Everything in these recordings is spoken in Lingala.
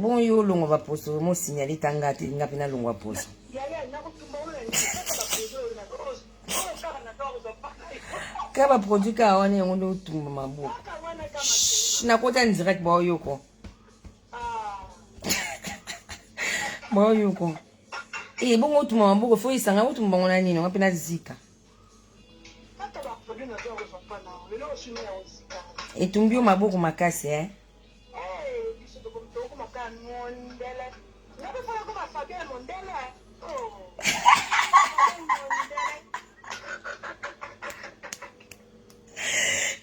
Bon yo longo va poso mo signaler tangati ngapi na longo va poso. Kaba produit ka wane ngondo tumba mabuko. Na kota en direct ba yoko. Ba yoko. Bongo tumba mabuko fo isanga utumba ngona nini ngapi na zika. Etumbio mabuko makasi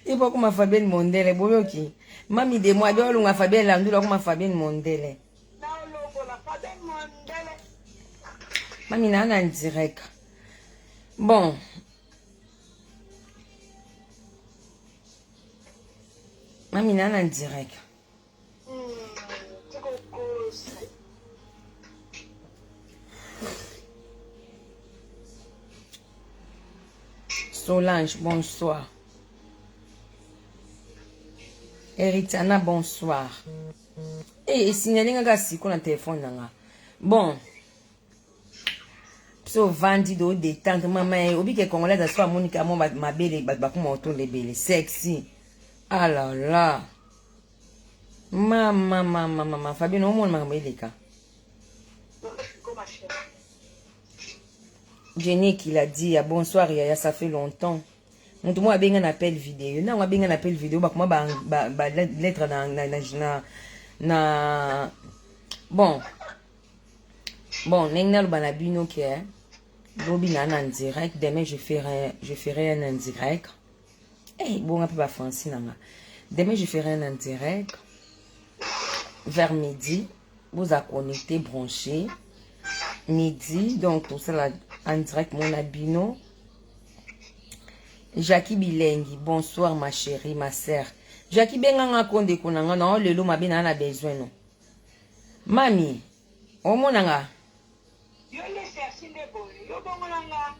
Ipo kuma Fabienne Mondele boyoki. Mami de moi do lunga Fabienne Landula kuma Fabienne Mondele. Mami na en direct. Bon. Mami na en direct. Solange, bonsoir. Eritana, bonsoir. Signaling nga siko na téléphone nanga. Bon. So vandi do détente mama obi ke congolais da so Monica mo ma belle ba kuma auto le belle sexy. Ah là là. Mama Fabien no mon mama eleka. Jenny qui l'a dit bonsoir Yaya, ça fait longtemps. Montre moi bien un appel vidéo. Non, on a bien un appel vidéo bah comment ba lettre na bon n'engna le banabino qui est Bobina en direct. Demain je ferai un en direct. Bon un peu ba français nanga. Demain je ferai un en direct vers midi. Vous a connecté branché midi donc tout ça là en direct mon abino. Jackie Bilengi, bonsoir ma chérie, ma sœur. Jackie Benganga konde konanga non le lo mabina na besoin non. Mami, o monanga. Yo le chercher de boy, yo bongonanga.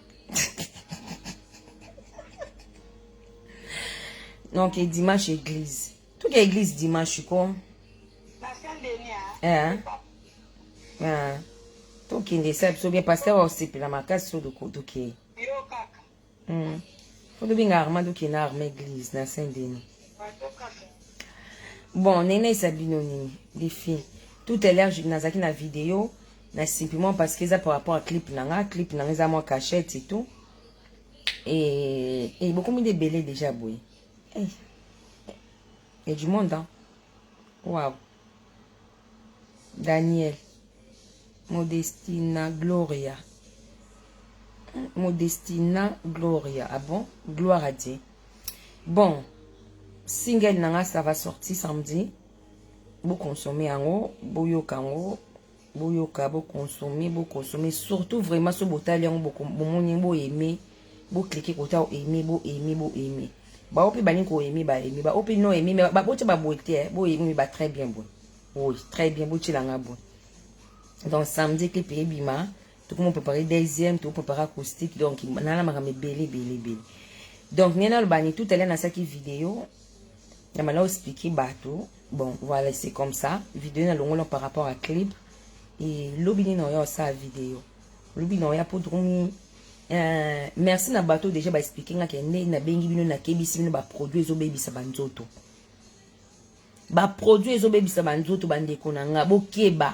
Donc dimanche église. Tout est église dimanche quoi. La semaine dernière. Tout qui ne sait pas bien pasteur aussi puis la marquage sur le côté qui. Yo kaka. Faut bien armado qui na armée église na Saint-Denis. Bon, nene sabino nini les filles. Tout est l'air nazaki na vidéo na simplement parce que ça par rapport à clip nanga za moi cachette et tout. Et beaucoup mis de belé déjà boy. Et du monde hein. Wow. Daniel Modestina Gloria. Ah bon? Gloire à Dieu. Bon, single nanga ça va sortir samedi. Vous consommez en haut, boyoka vous consommer surtout vraiment ce botal bon aimer, vous cliquer côté aimer. Ba opi bani ko aimer ba opi non aimer mais ba bote ba boité bo aimer ba très bien bon. Oui, très bien bote langa bon. Donc samedi clip bima. Tout le monde préparer deuxième, tout préparer acoustique, donc il nana makame belé. Donc nena le bani tout à l'heure dans cette vidéo, il m'a expliqué bateau. Bon voilà c'est comme ça. Vidéo na longo par rapport à clip et l'obini no ya sa vidéo. L'obini no ya pour droni. Merci na bateau déjà ba expliquer nga kende na bengi bino na kebisi bino ba produit zo baby sa banzoto. Ba produit zo baby sa banzoto bande konanga bokeba.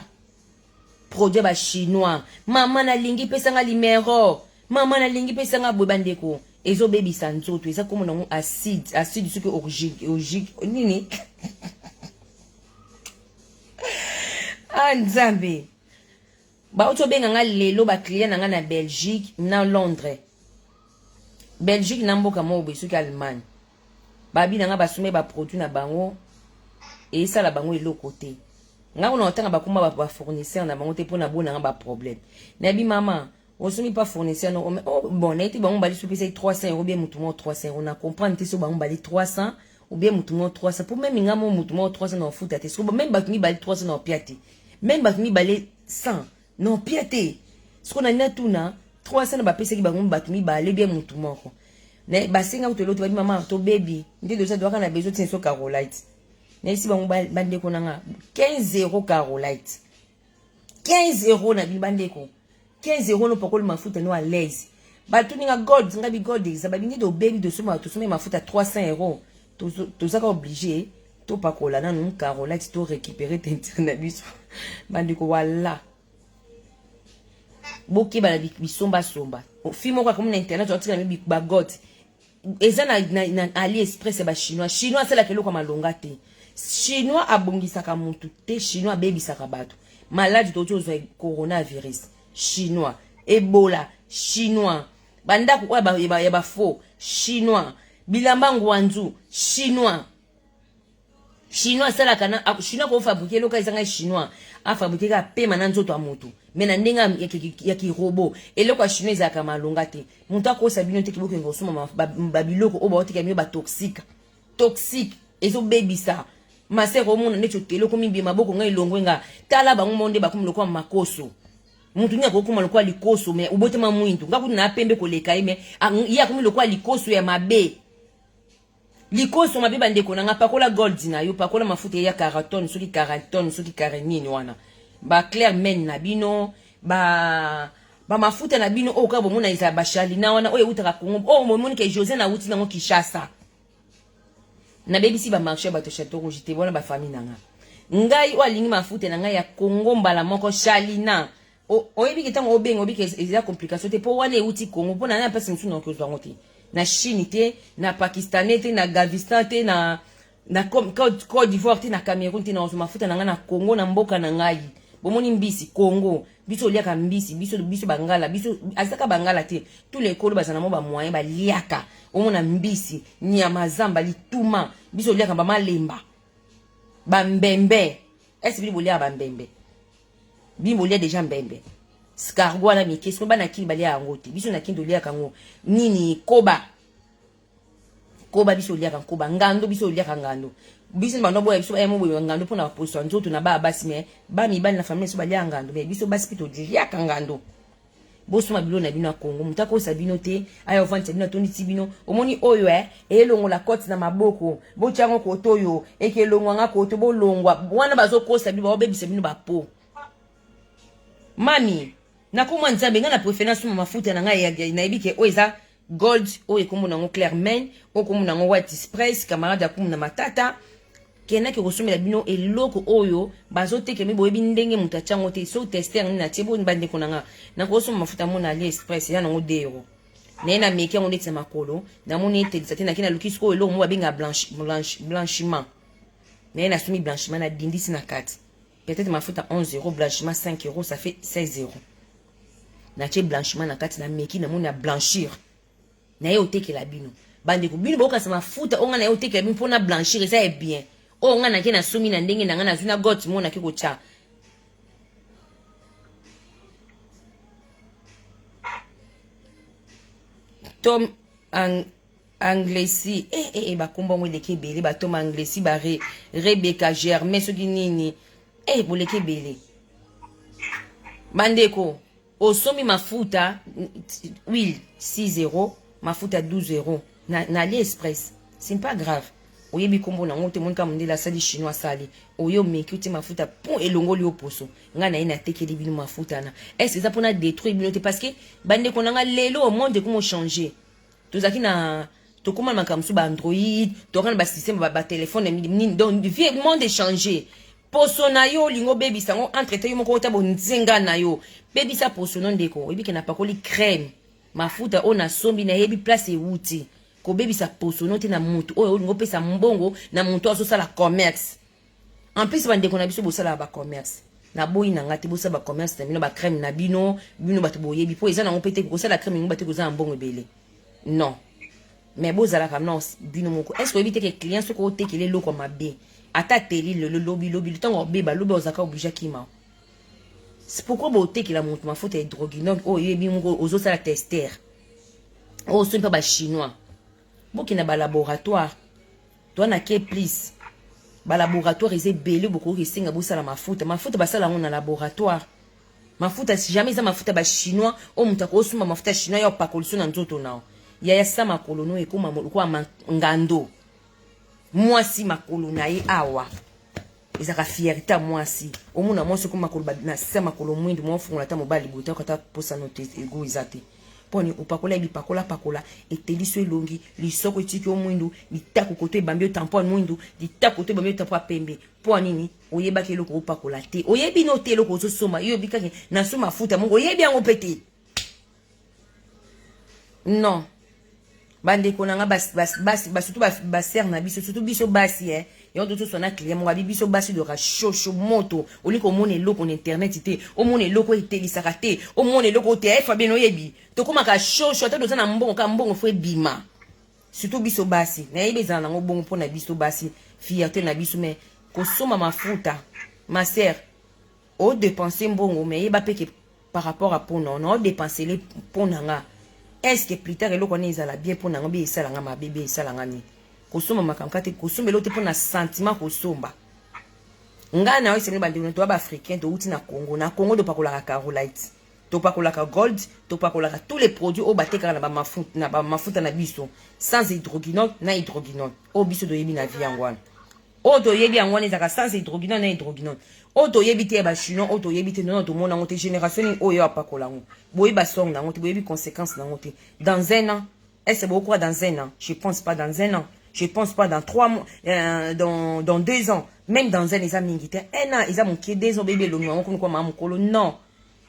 Produit ba chinois. Maman na lingi pesa nga limero. Maman na lingi pesa nga bobandeko. Ezo baby sanzoto. Eza comme non acide ce que orgique. Nini? Ah nzambe. Ba oto benga nga lelo ba client nga na Belgique na Londres. Belgique na mboka mo obesu ki Allemagne. Babi nga basume ba produit na bango. Et ça la bango eloko te. Nga on entend ba ba fournisseur na bango te pona bona nga ba problème. Na bi maman, osumi pas fournisseur no bon na été bango bali soupi 300 € bien mutumo 300 €. On a comprendre te so bango bali 300 ou bien mutumo 300 pour même nga mo mutumo 300 na futa te. So même ba mi bali 300 na piati. Même ba mi bali 100 non piati. Ce qu'on a na tuna 300 na ba pesa ki bango ba mi bali bien mutumo ko. Ne ba singa utelo to ba maman to baby. Ndi de ça doit kana besoin de so Carolite. na ici bango bandeko nanga 15 euros Carolite 15 euros na bibandeko 15 euros no pakolo mafuta no à l'aise batu ninga gold nga bi gold za babini do baby de soma to soma mafuta 300 euros to zaka obligé to pakola na no Carolite to récupérer teinture na biso bandeko wala boki bala bisomba somba film ko comme na internet on tira mi ba god eza na AliExpress ba chinois c'est la kelo comme malonga te chinois abongisaka mutu te chinois bebisaka bato malade to zo coronavirus chinois Ebola chinois banda ko ba faux chinois bilamba ngwanzu chinois c'est la kana chinois ko fabriquer loka izanga chinois a fabriquer ka pema na nzoto amutu mena ndenga ya ki robot eloko ya chinois za kama longa te muntu akosa bino te kiboko ngosoma babiloko o ba otika mio ba toxique ezo baby sa masero mona necho teloko mimbi maboko ngai longwe nga tala bango monde bakumuloko makoso muntu nya kokuma lokwa likoso me ubote mamwintu ngakuti na pembe koleka ime ya kumi lokwa likoso ya mabe likoso mabe bandeko na nga pakola gold na yo pakola mafuta ya 40 tonnes soki 40 tonnes soki 40 nini wana ba clair men na bino ba mafuta na bino o ka bomona isa ba shali na wana o utaka kongo o momoni ke José na uti nango Kishasa na bebisi ba marché ba to chateau rouge te bona ba famille nanga ngai o alingi mafuta na ngai ya Congo mbala moko shali na o yebi ketango obengo obi ke eza complication te po wana uti Congo pona na pasi nsu na ko zwango te na Chine te na Pakistanais te na Gavistan te na Côte d'Ivoire te na Cameroun te na mafuta na nga na Congo na mboka na ngai bomoni mbisi Congo biso liaka mbisi biso bangala biso azaka bangala te tous les kolo bazana mo ba moyen ba liaka omona mbisi nyama zamba lituma biso liaka ba malemba ba mbembe est-ce que bolia ba mbembe bimbolia déjà mbembe scargot na miki so bana kili balia ngote biso na kindo liaka ngo nini koba biso liaka koba ngando biso liaka ngando biso bano boya biso emo boya ngando pona poso nzoto na ba basi me ba mi bana na famille so balia ngando me biso basi pito liaka ngando boso mabilo na bino Kongo mutako sabino te ayo vante bino toni tibino omoni oyo elongo la côte na maboko bo tiango kotoyo ekelongwa nga koto bo longwa wana bazokosa bibo babebisa bino ba po mami nakoma nzambe nga na préférence ma mafuta na ngai na ebike oeza gold o ekomo nango clairement o komo nango white express camarade akomo na matata kena ke kosomela bino eloko oyo bazoteke mi boyebi ndenge muta chango te so tester ni na tiebo bande konanga na kosoma mafuta mona AliExpress ya nango €2 na meki yango neti na makolo na moni ete disate na kina lukisko eloko mo babenga blanchiment na somi blanchiment na dindisi na kati peut-être mafuta €11 blanchiment €5 ça fait €16 na che blanchiment na kati na meki na moni ya blanchir na ye otekela bino bande ko bino boka sa mafuta onga na ye otekela bino pona blanchir ça est bien o nga na ke na somi na ndenge na nga na zuna got mona ke ko cha tom anglesi ba kombo mo leke bele ba tom anglesi ba Rebecca Germain so nini boleke bele bandeko osomi mafuta huile 6 € mafuta 12 € na AliExpress c'est pas grave oyebi kombo na ngote monika mondela sali chinois sali oyo meki uti mafuta pon elongoli oposo nga na ina tekeli bino mafuta na est-ce ça pona détruire bino te parce que bande konanga lelo au monde comment changer tozaki na to koma makamsu ba Android to kana ba système ba téléphone donc vie monde changer poso na yo lingo baby sango entrete yo moko tabo nzinga na yo baby sa poso non deko oyebi ke na pakoli crème mafuta ona sombi na yebi place e wuti ko baby sa poso non te na mutu oyo lingo pesa mbongo na mutu aso sala commerce en plus bande ko na biso bosala ba commerce na boyi na ngati bosa ba commerce na bino ba crème na bino bato boyebi po eza na ngopete ko sala crème ngo bate ko za mbongo ebele non mais bozala comme non bino moko est-ce que éviter que client ce ko tekele loko mabe ata teli le lobby le temps obeba lobby ozaka obligé kima c'est pourquoi boté que la monte ma faute est drogue donc oh yebi ngo ozo sala tester oh ce n'est pas ba chinois boki na ba laboratoire toi na ke please ba laboratoire ils belé beaucoup qui singa bosala mafuta ba sala na laboratoire mafuta si jamais ça mafuta ba chinois o mutako osuma mafuta chinois ya pakoliso na nzoto nao ya sama kolono ekoma kwa ngando mwasi makolo na ye awa ezaka fierté mwasi omuna mwasi ko makolo na sa makolo mwindu mwafungola ta mobali buta kata posa no te ego izate poni upakola pakola eteliso elongi lisoko etiki omwindu litako koto ebambi tampon mwindu litako koto ebambi tampon pembe po nini oyebaki eloko upakola te oyebi no te eloko ozosoma yo bikaki na soma futa mongo oyebi yango pete non bandeko nanga surtout baser na biso surtout biso basi yo tout sona client mo biso basi de ra chocho moto oli ko mona eloko na internet te o mona eloko etelisaka te o mona eloko te fa beno yebi to koma ka chocho ta dozana mbongo ka mbongo fo bima surtout biso basi na yebe zana ngo bongo pona biso basi fierté na biso mais ko soma mafuta ma sœur o dépenser mbongo mais yeba peke par rapport à pona on dépenser les ponanga. Est-ce que plus tard eloko ne ezala bien pour nanga be esalanga ma bébé esalanga ni kosomba makankate kosomba elote pour na sentiment kosomba nga na oyo bandi to ba africain to uti na Congo do pakola carolite to pakola gold to pakola tous les produits au bateka na ba mafuta na biso sans hydroquinone na hydroquinone o biso do yebi na vie ngwana o to yebi ngwana ezaka sans hydroquinone na hydroquinone o to yebi te ba chinois o to yebi te non to mona ngote génération o yo apakola ngo boye ba song na ngote boye bi conséquences na ngote dans un an est-ce beau quoi dans un an je pense pas dans un an je pense pas dans 3 mois dans 2 ans même dans un examen ngite un an ils a mon qui des bébé lo ngo comme quoi maman kolo non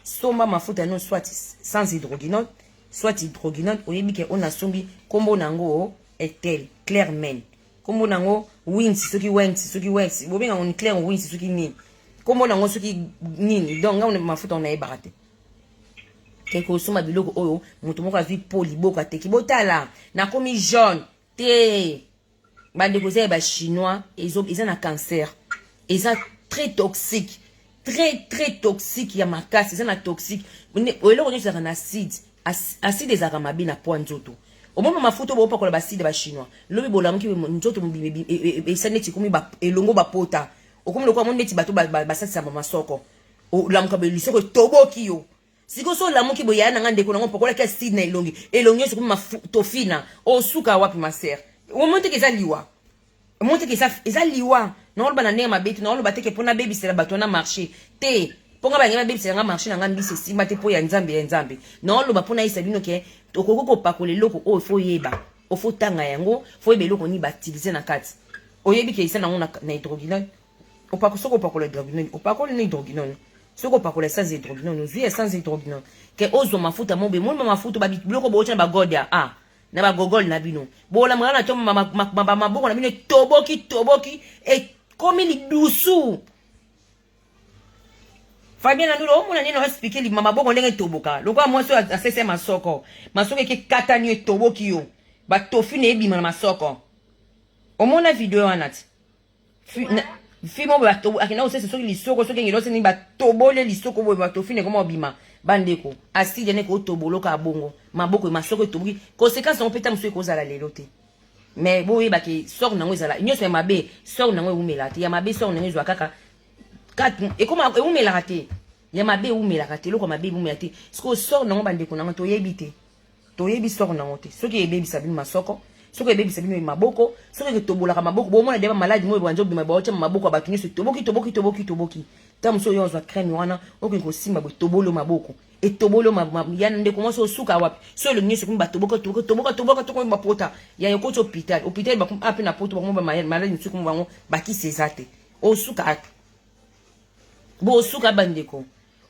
somba mafuta non soit sans hydroquinone soit hydroquinone o yebi ke on a sombi kombo nango etel clairement kombo nango wins soki wins bobenga on clair wins soki ni kombo nango soki nini donc nga on mafuta on a ebarate quelque soma biloko oyo mutu moko azwi poli boka te kibotala na komi jaune te bande koza ba chinois ils ont un cancer ils sont très toxique très toxique ya makasi ils sont toxique eloko nyonso ezaka na acide ezaka mabe na po nzoto omoma mafuta bo pakola baside ba chinois lobi bolamuki nzoto mbibe esaneti komi ba elongo bapota okomi lokwa mondeti bato basatisa masoko olamuka belisoko toboki yo siko so lamuki boyana nga ndeko nango pakola ka acide na elongi nyonso komi tofina osuka wapi maser omonte ke liwa monte ke eza liwa non ba na ne mabeti non ba teke pona baby sera bato na marché te ponga ba ngema baby sera marché na ngambi se simba te po ya nzambe non lo ba pona isa bino ke okoko ko pakola loko o fo yeba o fo tanga yango fo yeba loko ni ba utiliser na kati oyebi ke isa nango na hydroquinone o pa soko pakola hydroquinone o pakola ni hydroquinone soko pakola sans hydroquinone ozwi sans hydroquinone ke ozo mafuta mobe mo mafuta ba biloko bo tshana ba godia na ba gogol na bino bola mwana to maboko na bino toboki e komi li dusu Fabien na nulo omona nino expliquer li maboko ndenge toboka lokwa mwaso asese masoko ke katani e toboki yo ba tofine ebima na masoko omona video wanati fimo ba to akina osese soki lisoko soki ngilose ni ba tobole lisoko bo ba tofine koma obima bandeko aside ne ko toboloka abongo maboko masoko toboki conséquence on peta muso ekozala lelo te mais boye ba ke sok nango ezala nyoso ya mabe sok nango umela te ya mabe sok nango ezwa kaka kat e koma umela te ya mabe umela te loko mabe umela te sko sok nango bandeko nango to yebite to yebi sok nango te soki ebebi sabini masoko soki ebebi sabini maboko soki tobolaka maboko bo mona deba maladi mo banjo bima ba ocha maboko ba tunyeso toboki tamso yo zwa crème wana oki ko simba bo tobolo maboko e tobolo yana ndeko mo so suka wapi so le nyeso kumba toboka to mapota ya yoko to hôpital ba ape na poto ba mo ba maladi nsuku mo bango ba ki sezate o suka bo suka bandeko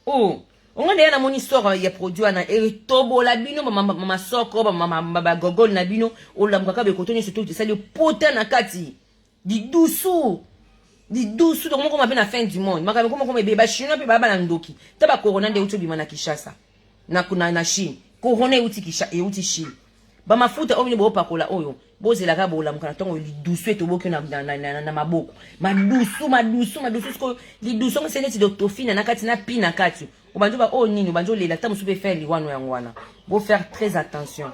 on a na moni sort ya produit na e tobola bino mama soko ba gogol na bino o la mkaka be kotoni surtout ça le pota na kati di douce donc moko mabe na fin du monde maka moko be ba chinois pe ba na ndoki ta ba corona nde uto bima na Kinshasa na Chine corona uti Kinshasa e uti Chine ba mafuta omni bo pakola oyo bozela ka bola mkana tongo li douce to boki na maboko madusu sko li douce on seneti doctofina na kati na pina kati obanjo ba o nini obanjo lela ta musu pe faire liwano yangwana bo faire très attention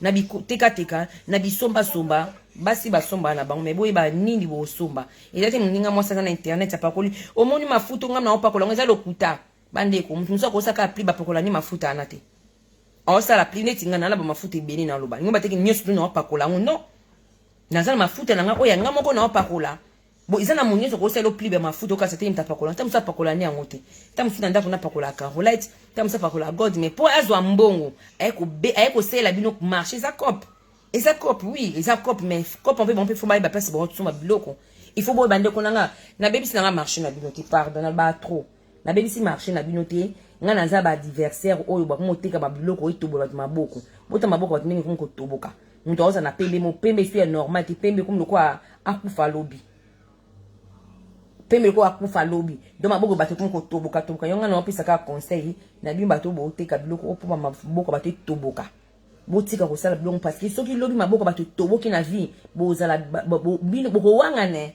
nabi teka nabi somba basi basomba na bango me boye ba nini bo somba ezate muninga mwasa na internet apakoli omoni mafuta ngam na opakola ngeza lokuta bandeko mutu musa ko saka appli bapakola ni mafuta anate Oh ça la plinette ngana la ba mafuta ebele na loba. Ngomba teke nyoso na opakola non. Nazana mafuta nanga oya nga moko na opakola. Bo izana munyeso ko selo plibe mafuta ka sete mtapakola. Tamusa pakola ni angote. Tamusa ndako na pakola Carolite, tamusa pakola God mais pour azwa mbongo, ayeko sela bino marcher sa cop. Et ça cop oui, et ça cop mais cop on peut faut ba place bon tout biloko. Il faut bo bande ko nanga na baby sinanga marcher na bino ti pardon na ba trop. Na baby si marcher na bino te nga naza ba adversaire oyo ba moteka ba biloko itobola maboko. Bota maboko ba mingi ko toboka. Mutu oza na pembe mo pembe c'est normal ti pembe comme quoi akufa lobi. Pembe ko akufa lobi. Donc maboko ba te ko toboka toboka yonga na opisa ka conseil na bi ba to bo teka biloko opo ba maboko ba te toboka. Botika ko sala biloko parce que soki lobi maboko ba te toboki na vie bozala bino boko wangane.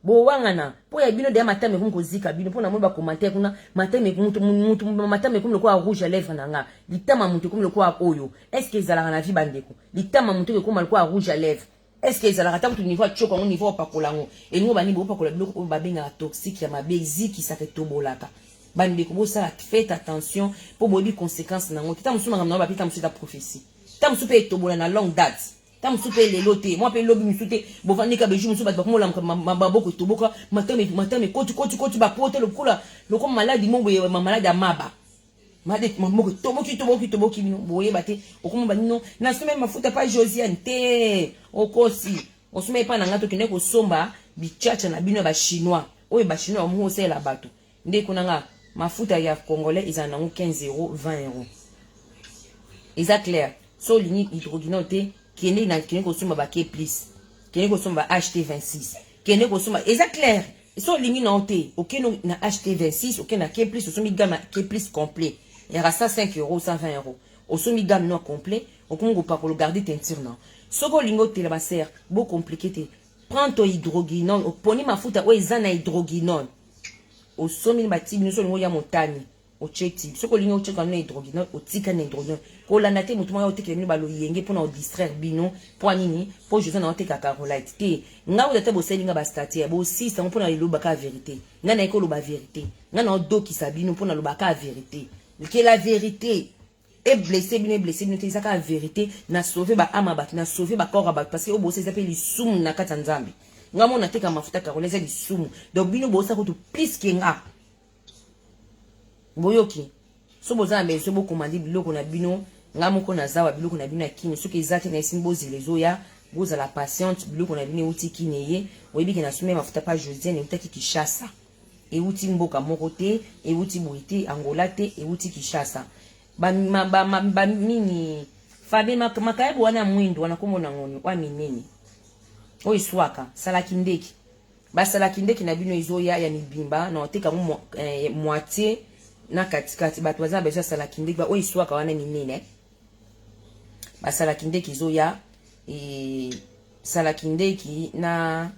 Bo wangana po ya bino de matame ko zika bino po na mo ba commentaire kuna matame mutu matame ko ko rouge à lèvres nanga litama mutu ko ko oyo est-ce que ezala na vie bandeko litama mutu ko ko rouge à lèvres est-ce que ezala ta mutu niveau choko on niveau pakolango et nous bani bo pakola biloko ba benga toxique ya mabezi qui ça fait tobolaka bandeko bo ça faites attention pour bobi conséquences nango ta musu ngam na ba pita musu ta prophétie ta musu pe tobola na longue date. Tam soupe les lotés, moi pe lobi misute, bovani ka beju musu ba mola maboko toboka, matame koti ba pote le kula, le comme malade mo boye malade amaba. Made moko toboki bino boye bate, okoma banino, na sume mafuta pa Josiane te, okosi. Osume pa na ngato kine ko somba bichacha na bino ba chinois. Oye ba chinois mo se la bato. Nde kunanga mafuta ya congolais izana 15 €, 20 €. Eza clair. So lini hydrogenote kene na kene ko soma ba ke plus kene ko soma ba HT26 kene ko soma eza clair so lingi na ote okeno na HT26 okena na ke plus osomi gamme ke plus complet il reste 5 €, 120 €. Osomi gamme non complet okongo pa ko le garder teinture non soko lingo te la ba ser bo compliqué te prends ton hydroguinone oponi mafuta o eza na hydroguinone osomi ba tibi so lingo ya montagne o cheti soko lingo cheka na hydroguinone o tika na hydroguinone ko la nate mutu ma oteke ni balo yenge pona o distraire bino po nini po je na oteka Carolite te nga o bo selinga ba statia bo si sa pona le loba ka vérité nga na ko loba vérité nga na doki sabino pona loba ka vérité que la vérité est blessé bino te saka vérité na sauver ba ama bat na sauver ba corps ba parce que o bo se s'appelle lisum na katanzambi nga mo na teka mafuta Carolite lisum donc bino bo sa ko to plus que nga boyoki so boza bezo bo komandi biloko na bino nga moko na zawa biloko na bino ya kini soki ezate na simbozi lezoya boza la patiente biloko na bino uti kineye oyebi ke na sume mafuta pa Josiane utaki Kishasa e uti mboka moko te e uti boite Angola te e uti Kishasa ba mini fabe makaibu wana mwindo wana komona ngoni wa minene o iswaka salaki ndeki ba salaki ndeki na bino ezoya ya mibimba na oteka moitié na katikati bato baza bezo sala kindeki ba oiswaka wana minene ba sala kindeki zoya sala kindeki na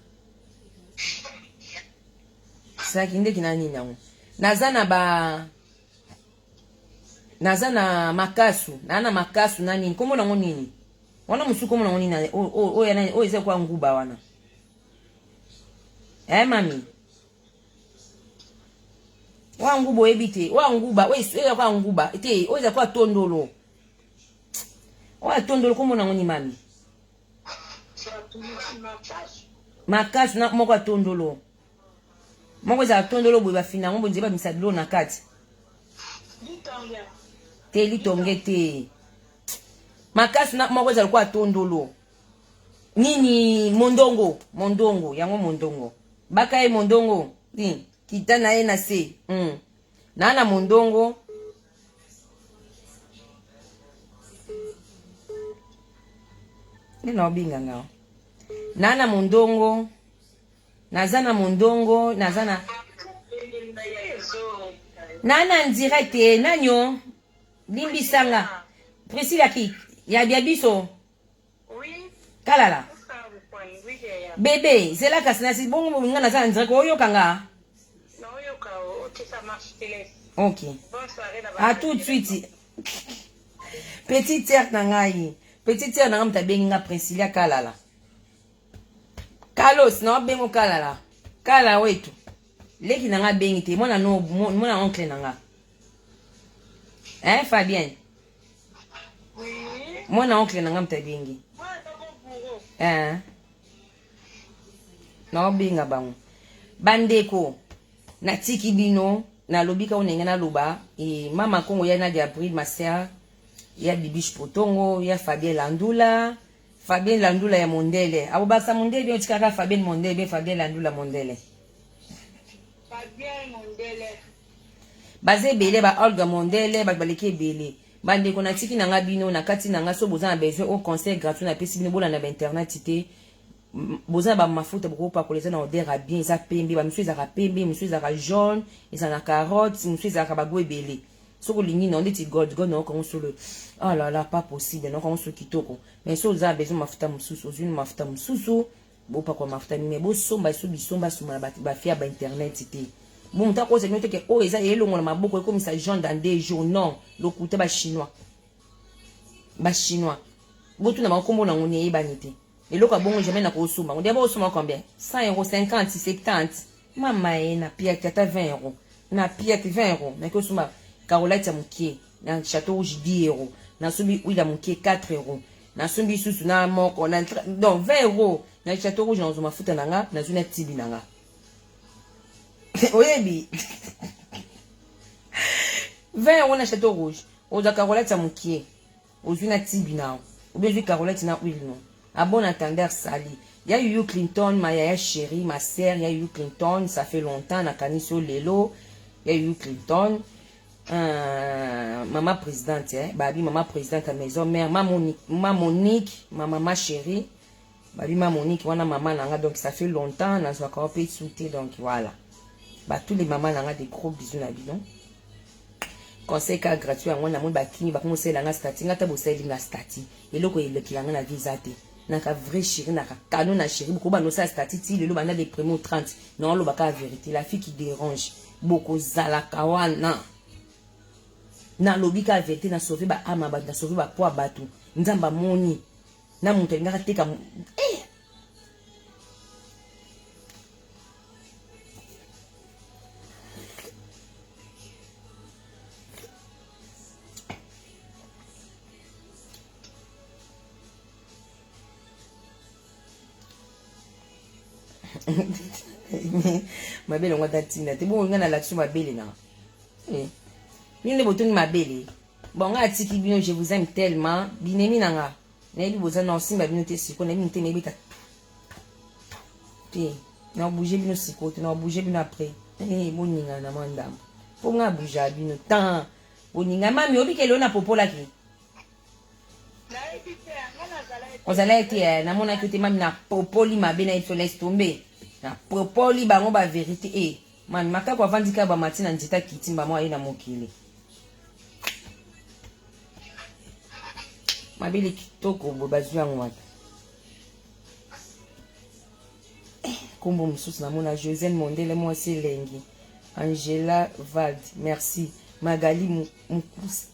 sala kindeki na nini nango nazana makasu na makasu na nini komo nango nini wana musu komo nango nini o eza kwa nguba wana mami wangubo ebite wanguba we kwa nguba ite oza kwa tondolo wa tondolo komo na ngoni mami makasu na moko tondolo moko za tondolo bo ba fina ngombo nzeba misadlo na kati te litonge te makasu na moko za kwa tondolo nini mondongo yango mondongo baka mondongo ni kita na ye na se na mondongo nina obinga ngao na mondongo nazana mondongo nazana nana direct nanyo limbisanga Priscilla ki ya biabiso kalala bébé c'est la kasina si bongo mo ngana za nzako oyokanga ok à tout de suite petite sœur nangai petite sœur nangam ta benga Priscilla kalala Carlos no bengo kalala kala wetu leki nanga bengi te mona oncle nanga Fabien Moi na oncle nanga mtabengi. Na obenga bango. Bandeko na tiki bino na lobika onenge na loba e mama Kongo ya na Gabriel Maser ya Bibiche Potongo ya Fabien Landula ya Mondele abo basa Mondele yo tikaka Fabien Mondele be Fabien Landula Mondele Fabien Mondele baze bele ba Olga Mondele ba baleke bele bandeko na tiki nanga bino na kati nanga so boza na besoin au conseil gratuit na pesi bino bola na internet te boza ba mafuta boko pa koleza na odeur bien za pembe ba monsieur za pembe monsieur za jaune eza na carotte monsieur za ba goebele soko lingi na ndeti god na ko solo oh là là pas possible na ko so kitoko mais so za besoin mafuta mususu ozuni mafuta mususu bo pa kwa mafuta mais bo somba so bisomba suma ba fia ba internet te bon ta ko se note ke o eza yelo ngona maboko comme ça jaune dans des jours non lokuta ba chinois bo tuna ba kombo na ngoni e banite. Et là, bon, jamais na kosuma. On dit, bon, suma combien? 100 euros, 50, 70. Maman, na pièce, 20 euros. Na pièce, 20 euros. Na kosuma. Caroline, ça mouké. Na château rouge, 10 euros. Na soubi, oui, la mouké, 4 euros. Na soubi, sous, na moko, na, donc, 20 euros. Na château rouge, na zuma futa nanga, na zuna tibi nanga. Oyebi. 20 euros na château rouge. Oza Caroline, ça mouké. Ozuna tibi nanga. Ou bien, Caroline, na huile, non. À bon entendeur sali. Il y a eu Clinton, ma yaya chérie, ma sœur, il y a eu Clinton, ça fait longtemps, na kaniso lelo. Il y a eu Clinton, maman présidente, babi maman présidente à maison mère, ma Monique, ma maman chérie, babi ma Monique, wana maman nanga, donc ça fait longtemps, na zwa ka pe souté, donc voilà. Bah tous les mamans nanga des gros bisous na bidon. Conseil ka gratuit à moi na mon bakini, ba commencer la stati, ngata boseli na stati. Et loko il ki na visa te. Naka vrai chéri, naka canon na chéri, beaucoup ba no sa statiti, le bana des premiers 30. Non, lo baka vérité, la fille qui dérange. Beaucoup zala kawana. Na lobika vérité na sauver ba ama ba na sauver ba poa batu. Nzamba moni. Na mutu ngaka teka ma belle on va tatina te bon ngana l'action ma belle na ni le botoni ma belle bon nga tiki bino je vous aime tellement binemi nanga na bi boza na simba bino te siko na mi te me bita te na bouger bino siko te na bouger bino après boninga na mandam po nga bouger bino tant boninga mami obi ke lona popola ki ozala ete na mona que te mami na popoli ma bena il faut laisse tomber na popoli bango ba vérité man makako avandika ba matina nzita kitimba mo aye na mokili mabili kitoko bo bazwi yango wata kombo mususu na mona Josène Mondele mwasi elengi Angela Vald merci Magali Mukusi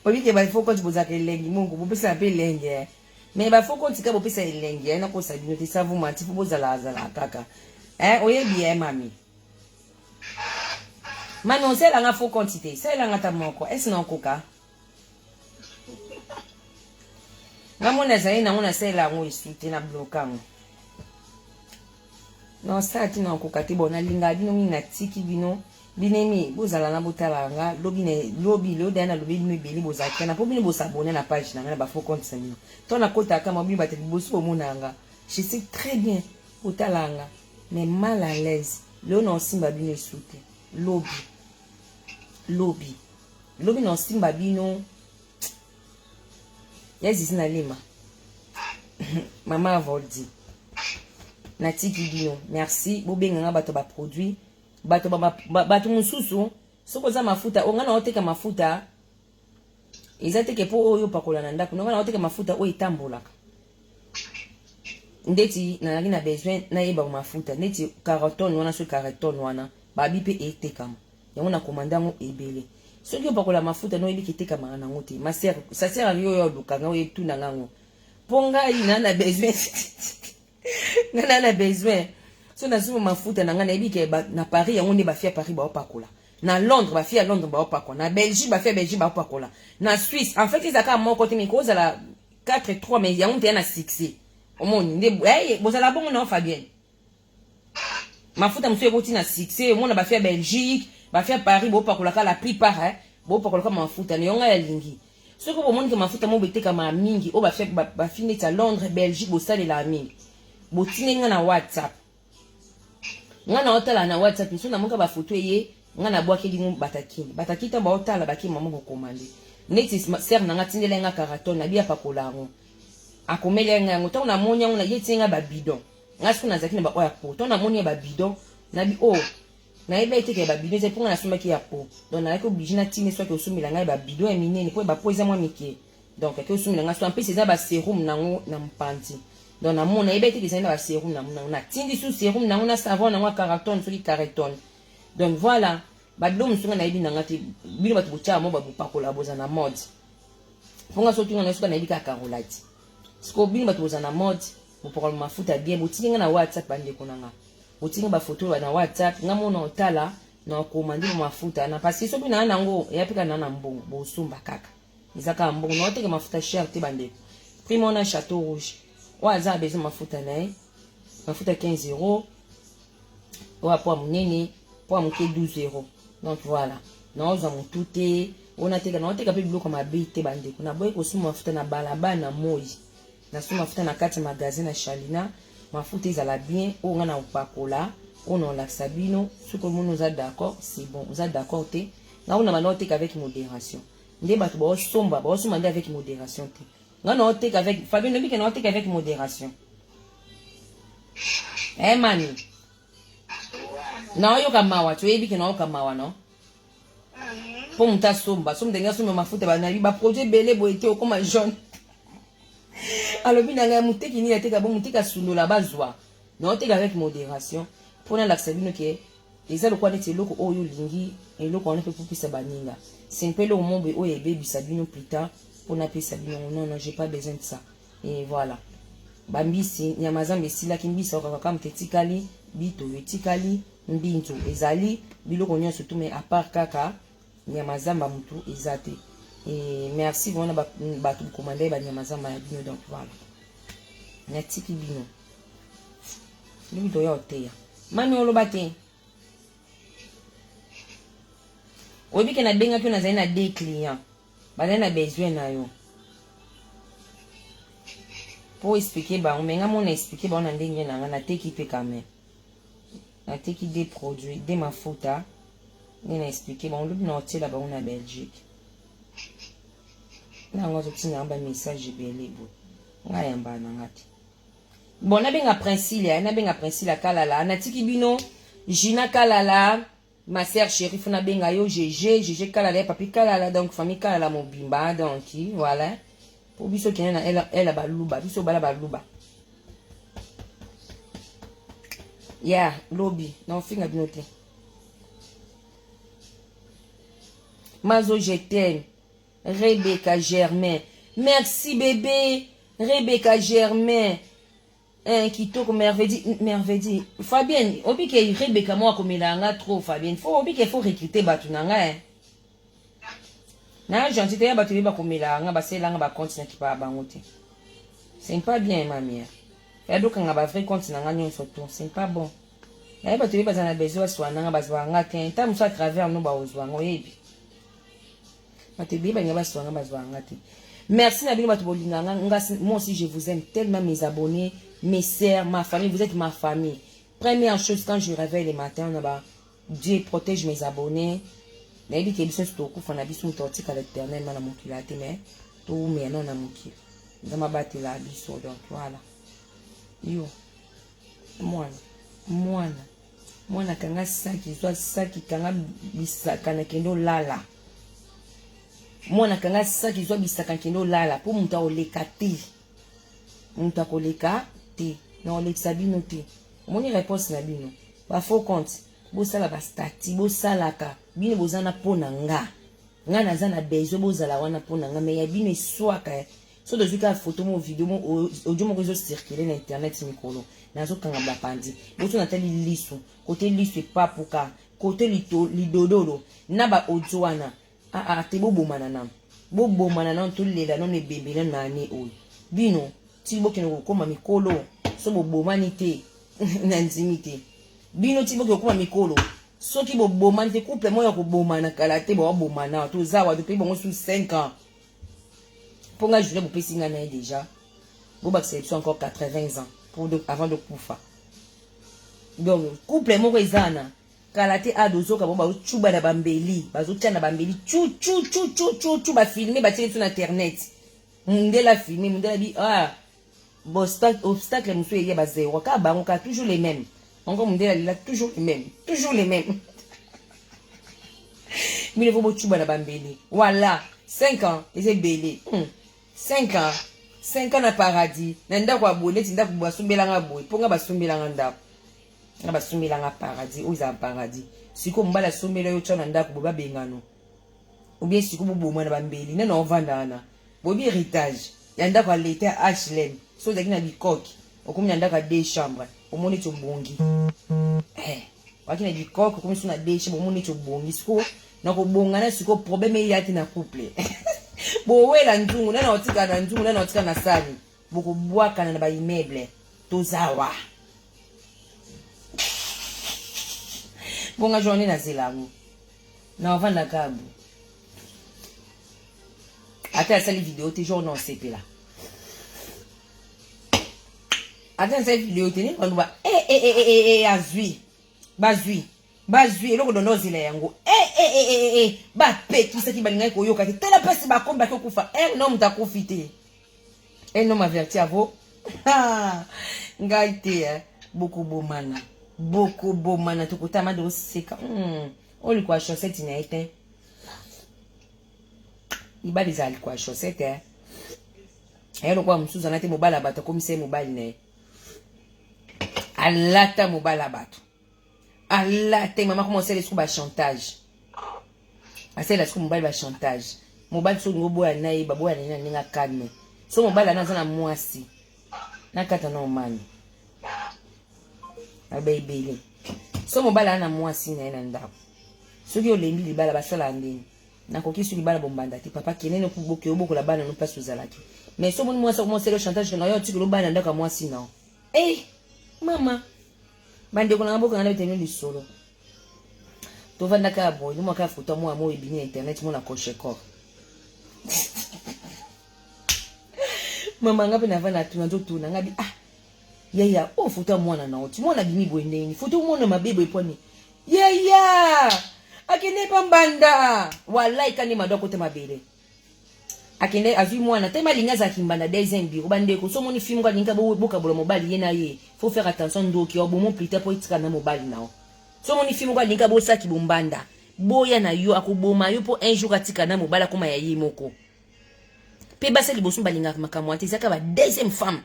obi ke ba foko tiboza ke lengi mungu bopesa pe lenge mais ba foko tika bopesa lenge na ko sabino te savu mati fo bozala kaka oye bien mami on sait la nga fo quantité c'est la nga ta moko est-ce non koka ngamona zaina na ngona sela ngo isute na blokango non ça ti na koka te bona linga bino mina tiki bino binemi bozala na botalanga lobi lo dana lobi mebeli bozaka na po bino bosabonner na page na ba fo compte sami to na kota kama bino bateli boso monanga je sais très bien botalanga mais mal à l'aise lo no simba bino isute lobi no simba bino yazi na lima mama Voldi na tiki bino merci bobenga nga bato ba produit bato mususu soko za mafuta ongana oteka mafuta ezateke po oyo pakola na ndako ngana oteka mafuta oyo itambolaka ndeti na ngi na besoin na yeba mafuta ndeti carton wana so carton wana babi pe etekama yango na komandango ebele soki opakola mafuta no yebi kiteka mana ngote ma sœur sa sœur yo yo lukanga oyo tuna ngango Ponga ina besoin. Nana besoin. So na suma mafuta na ngana ebike na Paris yango ne ba fia Paris ba opakola. Na Londres ba fia Londres ba opakola. Na Belgique ba fia Belgique ba opakola. Na Suisse en fait ils aka mon côté mi cause la 4-3 mais yango te na succès. Omoni nde eh bozala bongo na Fabien. Mafuta monsieur eboti na succès, mona ba fia Belgique, ba fia Paris ba opakola ka la plupart hein. Ba opakola ka mafuta ne yonga ya lingi. Ce que bomoni ke mafuta mo beteka ma mingi o ba fia ba fini ta Londres, Belgique bo sale la mingi. Botine nga na WhatsApp. Nga na otala na WhatsApp so na muka ba photo ye nga na bwaki lingu batakini. Batakita ba otala baki mama ko komande. Neti ser na nga tindele nga karaton na bia pakola ngo. Akomele nga ngo to na monya ngo na yeti nga ba bidon. Nga siku na zakina ba oya po. To na monya ba bidon na bi o. Na eba iteke ba bidon c'est pour na suma ki ya po. Donc na ko bijina tine so ke osumila nga ba bidon eminene ko ba po eza mwa mike. Donc ke osumila nga so en plus eza ba sérum nango na mpanzi. Donc na mona ebete ke senda ba sérum na tindi sous sérum na savon na carton sur carton. Donc voilà, ba dom sunga na ibi na ngati bino batu bucha mo ba bupakola boza na mode. Ponga so tunga na suka na ibi ka karolati. Sko bino batu boza na mode, bupakola mafuta bien butinga na WhatsApp bande konanga. Butinga ba photo na WhatsApp ngamona otala na komandi mafuta na parce so bino na ngo yapika na mbongo bo sumba kaka. Izaka mbongo na oteke mafuta cher te bande. Primo na Château Rouge. Waza a besoin mafuta nae. Mafuta 15 €. Wa po munene, po muke 12 €. Donc voilà. Na oza mutute, ona teka na oteka pe biloko mabite bande. Kuna boye ko suma mafuta na balaba na moi. Na suma mafuta na kati magasin na Chalina, mafuta ezala bien, o nga na upakola, o na la sabino, ce que nous a d'accord, c'est bon, vous êtes d'accord te. Na ona manote avec modération. Nde batu ba somba avec modération te. Non, avec Fabien ne dit que non, avec modération. Eh mani. Non, yo kamawa, tu es que non kamawa non. Pour muta somba, denga somba mafuta ba na ba projet belé boité comme jaune. Alors bina nga muté ki ni la teka bon muté ka suno la bazwa. Non, avec modération. Pour la sabino ke les lo kwa neti loko oyo lingi et loko on peut pour pisa baninga. C'est un peu le moment où est baby sabino plus tard. On a payé ça, non, j'ai pas besoin de ça. Et voilà. Bambisi, nyamazambe sila kimbisa wakakam tetikali, bito yetikali, mbintu ezali, biloko nyo surtout mais à part kaka, nyamazamba mutu ezate. Et merci vraiment batu commander ba nyamazamba ya bino donc voilà. Nyatiki bino. Bito ya oteya. Mami olobate. Obi ke na benga tu na zaina des clients. Bana na besoin na yo. Pour expliquer ba on menga mon expliquer ba on ndenge na nga na teki pe quand même. Na teki des produits, des mafuta. Ni na expliquer ba on lubi na hotel ba on na Belgique. Na ngo zotina ba message belé bo. Nga yamba na ngati. Bon na benga Princilia kalala na tiki bino Gina kalala. Ma sœur chérie fona benga yo GG kalala papi kalala donc famille kalala mobimba donc voilà pour biso kena elle ba luba biso bala ba luba yeah lobby non finga binote Mazo je t'aime Rebecca Germain merci bébé Rebecca Germain kitoko merveille Fabien obi ke Rebecca moi komela nga trop Fabien faut obi ke faut recruter batu nanga na gentil te batu ba komela nga basela nga ba compte na kipa bango te c'est pas bien ma mère ya doka nga ba vrai compte na nga nyonso to c'est pas bon ya batu ba zana besoin swana nga bazwa nga te ta musa travers no ba ozwa ngo yebi batu ba nga baswa nga bazwa nga te merci na bino batu bolinga nga moi aussi je vous aime tellement mes abonnés mes sœurs, ma famille, vous êtes ma famille. Première chose, quand je réveille le matin, Dieu protège mes abonnés. Mais il y a des choses qui sont à l'éternel, mais tout mais non, dans ma bâtie là, donc voilà. Yo, moi, kanga saki, soit saki, kanga bisaka na kendo lala. Moi, kanga saki, soit bisaka kendo lala, pour muta oleka te. Muta koleka. Non, les sabino te. Mon réponse na bino. Ba faux compte. Bo sala ba stati, bo salaka. Bino bozana pona nga. Nga nazana bezo bo zala wana pona nga mais ya bino swaka. so de ka photo mo vidéo mo audio mo réseau circuler na internet mikolo nazo kanga ba pandi boto na tali liso côté liso pas puka côté lidodolo na ba audio wana te bo bomana na bo bomana na to lela non e bébé na ni o bino ti bo kene ko ma mikolo so bo bomani te na nzimite bino ti bo ko ma mikolo so ki bo bomani te couple mo ya ko bomana kala te bo bomana to zawa depuis bon sous 5 ans. Pour nga Julien Boupé Singa na déjà. Vous c'est encore 80 ans pour avant de Koufa. Donc couple mo rezana kalate adozo ka bomba chuba na bambeli bazo tia na bambeli chu ba filmer ba tia sur internet. Mundela filmer mundela bi obstacle monsieur yé ba zéro ka ba on ka toujours les mêmes. Encore mundela il a toujours les mêmes. Mais il faut bo chuba na bambeli. Voilà, 5 ans et c'est belé. 5 ans. 5 ans na paradis. Nanda kwa bonnet, tinda kwa sumbelanga boy. Ponga ba sumbelanga ndako. Na ba sumbelanga paradis. O za paradis. Siko mbala sumbela yo tshana ndako boba bengano. Ou bien siko bobo mwana bambeli. Na no vandana. Bobi héritage. Yanda kwa l'état HLM. So za kina bikoki. Okomi yanda kwa 2 chambres. Omoni tshobongi. Wakina bikoki okomi suna 2 chambres omoni tshobongi. Siko na ko bongana siko problème yati na couple. Bowela nzungu na otika na nzungu na otika na sani boko bwaka na ba immeuble tozawa bonga journée na zelangu na ovanda kabu ata sali vidéo te jour non sepela ata sali vidéo te ni on ba azui bazui eloko dono zila yango ba peti saki balinga ko yoka te tala pesi ba komba ko kufa un homme ta profiter un homme averti avo ngai te beaucoup bomana to kotama do seka oli kwa chaussette na ete ibali zali kwa chaussette elo kwa msuza na te mobala bato komise mobali ne alata mobala bato Allah te maman commencé les trouver chantage. Assez la sous mobile ba chantage. Mobile so ngobo ya nai babo ya ninga calme. So mobile na zana mwasi. Na kata no mani. Na baby. So mobile na mwasi na ina ndako. So ki olembi libala basala ndini. Na koki su libala bombanda ti papa kenene ku boke oboko la bana no pas suzalaki. Mais so mon mwasi commencé le chantage na yo ti ko bana ndaka mwasi na. Mama bande kuna mboka ngana bitenu lisolo to vanda ka boy ni mwaka foto mo amo ebini internet mo na coche corps mama ngapi na vanda tunazo tuna ngabi yaya o foto mwana na oti mwana bimi bwendeni foto mwana mabebe poni yaya akine pambanda wallahi kani madoko te mabele akine avi mwana tema linga za kimbanda deuxième biro bande ko so moni film kwa linga boka bolo mobile yena ye faut faire attention ndoki obo mon plita po itika na mobile nao so moni film kwa linga bo saki bombanda boya na yo akoboma yo po un jour atika na mobile koma ya yimoko pe basa liboso balinga makamwa te zaka ba deuxième femme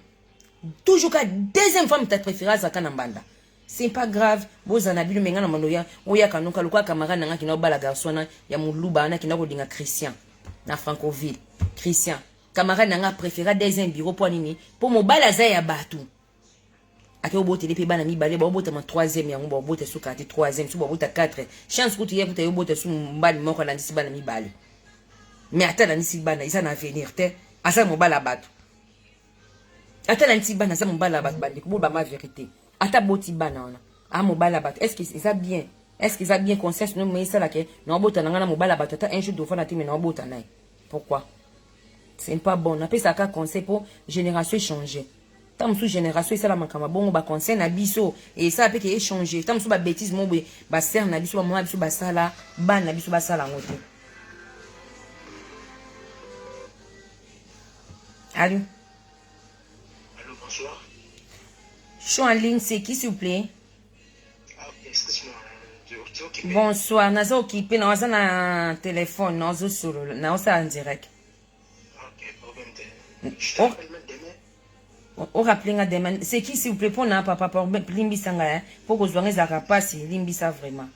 toujours ka deuxième femme ta préférée zaka na mbanda c'est pas grave bozana bilu menga na manoya oya kanuka lokwa kamara nanga kina bala garçon ya muluba na kina ko dinga Christian na Francoville Christian camarade nanga préféré deuxième bureau pour nini pour mobala za ya batu ake obote lepe bana mibale ba obota ma troisième ya ngomba obote su kati troisième su obota 4 chance kuti ye kuta obote su mbali moko na ndisi bana mibale mais ata na ndisi bana isa na avenir te asa mobala batu ata na ndisi bana sa mobala batu bande ko ba ma vérité ata boti bana ona mobala batu est-ce que ça bien est-ce que ça bien conscience no mais ça là que no obota na ngana mobala batu ata un jour de fona te mais no obota na pourquoi c'est pas bon on appelle ça un conseil pour génération changer tant sous génération ça la makama bon ba conseil na biso et ça peut que changer tant sous ba bêtise mo ba ser na biso ba mo biso ba sala ba na biso ba sala ngote allô bonsoir je suis en ligne c'est qui s'il vous plaît excuse-moi bonsoir nazo occupé na waza na téléphone nazo solo na osa en direct. On rappelle demain. C'est qui s'il vous plaît pour n'a pas pour limbisa nga pour que zoange za kapasi limbisa vraiment.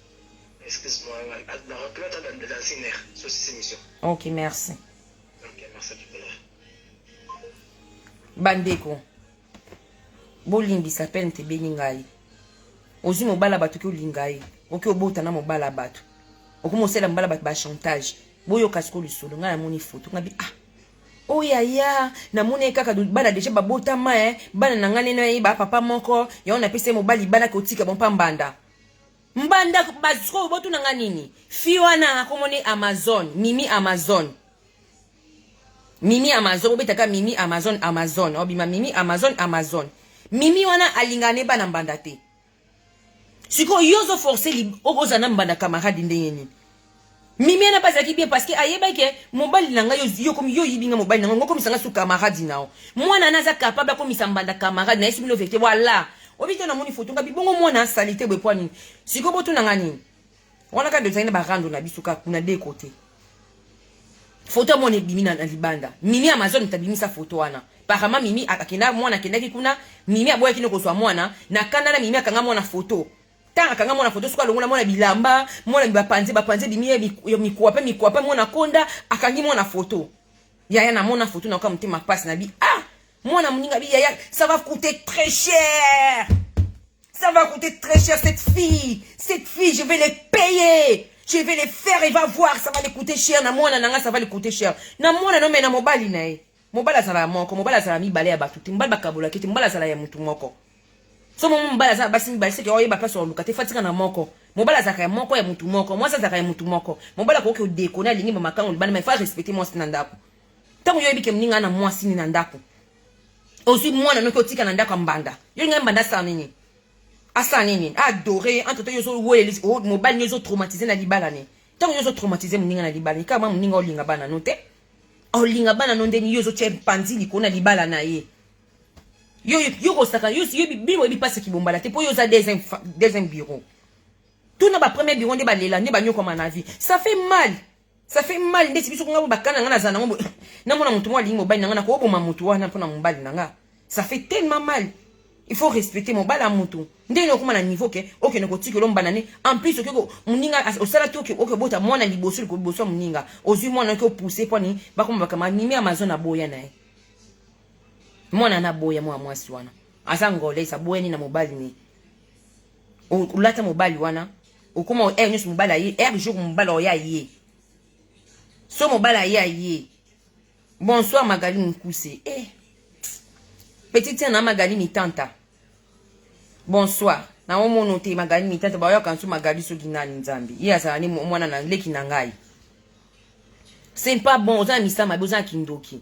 Excuse-moi, la rappelle de la cinér sur cette émission. OK, merci. OK, merci tout à l'heure. bandeko bolimbisa pene te beni ngai ozwi mobala bato ki olinga ye oki obotana mobala bato okomosela mobala bato bachantage boyoka siko lisolo ngai namoni foto ngabi oyaya namoni kaka bana deja babotama bana na ngai nene bapapa moko yango napesa ye mobali libala kotika bompa mbanda basiko botuna nga nini fi wana akomoni Amazon Mimi Amazon bobetaka Mimi Amazon obima Mimi Amazon Mimi wana alingane bana mbanda te siko yozo forcer ozana mbanda camarade ndenge nini Mimi ana pas bien parce que ayeba ke mobali nanga yo comme yo yibinga mobali nanga ngoko misanga su camarade nao mwana naza capable ko misambanda camarade na esibino vete wala obito na moni photo ngabi bongo mwana salite bwe poani siko boto nanga nini wana ka design ba rando na bisuka kuna de côté photo mone bimi na libanda Mimi Amazon tabimisa photo wana parama Mimi akenda mwana kendaki kuna Mimi aboya kino ko swa mwana na kanda Mimi akanga mwana photo tanga kanga mwana photo siko longola mwana bilamba mwana bapanze bimiye mikuapa mwana konda akangi mwana photo yaya na mwana photo na kwa mtima passe na bi mwana muninga bi yaya ça va coûter très cher cette fille je vais les payer je vais les faire il va voir ça va les coûter cher na mwana nanga ça va les coûter cher na mwana no mena mobali nae mobala sala moko mobala sala mibale ya batuti mbala bakabola kiti mbala sala ya mutu moko so mo mbala za basi mibale seke oyeba place oluka te fatika na moko mobala za kaya moko ya mutu moko mwasa za kaya mutu moko mobala ko ke dekona lingi mama kango libana mais faut respecter moi sina ndako tango yoyebi ke mninga na moi sini na ndako osi mwana no ko tika na ndako mbanda yo nga mbanda sa nini asa nini adoré entre temps yo so wele mobali yo so traumatiser na libala ne tango yo so traumatiser mninga na libala kama mninga olinga bana no te olinga bana no ndeni yo so chempanzi likona libala na ye yo kosaka yo bimo bi passe ki bombala te po yo za deuxième bureau tout na ba premier bureau nde balela nde banyo comme na vie ça fait mal ndesi biso ngabo bakana ngana za nango na mona mutu mwa lingo bali ngana ko boma mutu wana pona mbali nanga ça fait tellement mal il faut respecter mon bala mutu ndeni okuma na niveau ke oke ne ko tikelo mbana ne en plus oke ko muninga osala to ke oke bota mwana liboso ko boso muninga ozui mwana ko pousser poni bakoma bakama Mimi Amazon aboya nae mwana na boya mwasi wana azangole sa boyeni na mobali ni ulata mobali wana ukuma nyusu mobali ye jour mobali oya ye so mobali ye bonsoir Magali Nkuse petite na Magali mitanta bonsoir na omono te Magali mitanta ba yoka nsu Magali so ginani nzambi ye asala ni mwana na leki na ngai c'est pas bon oza misa maboza kindoki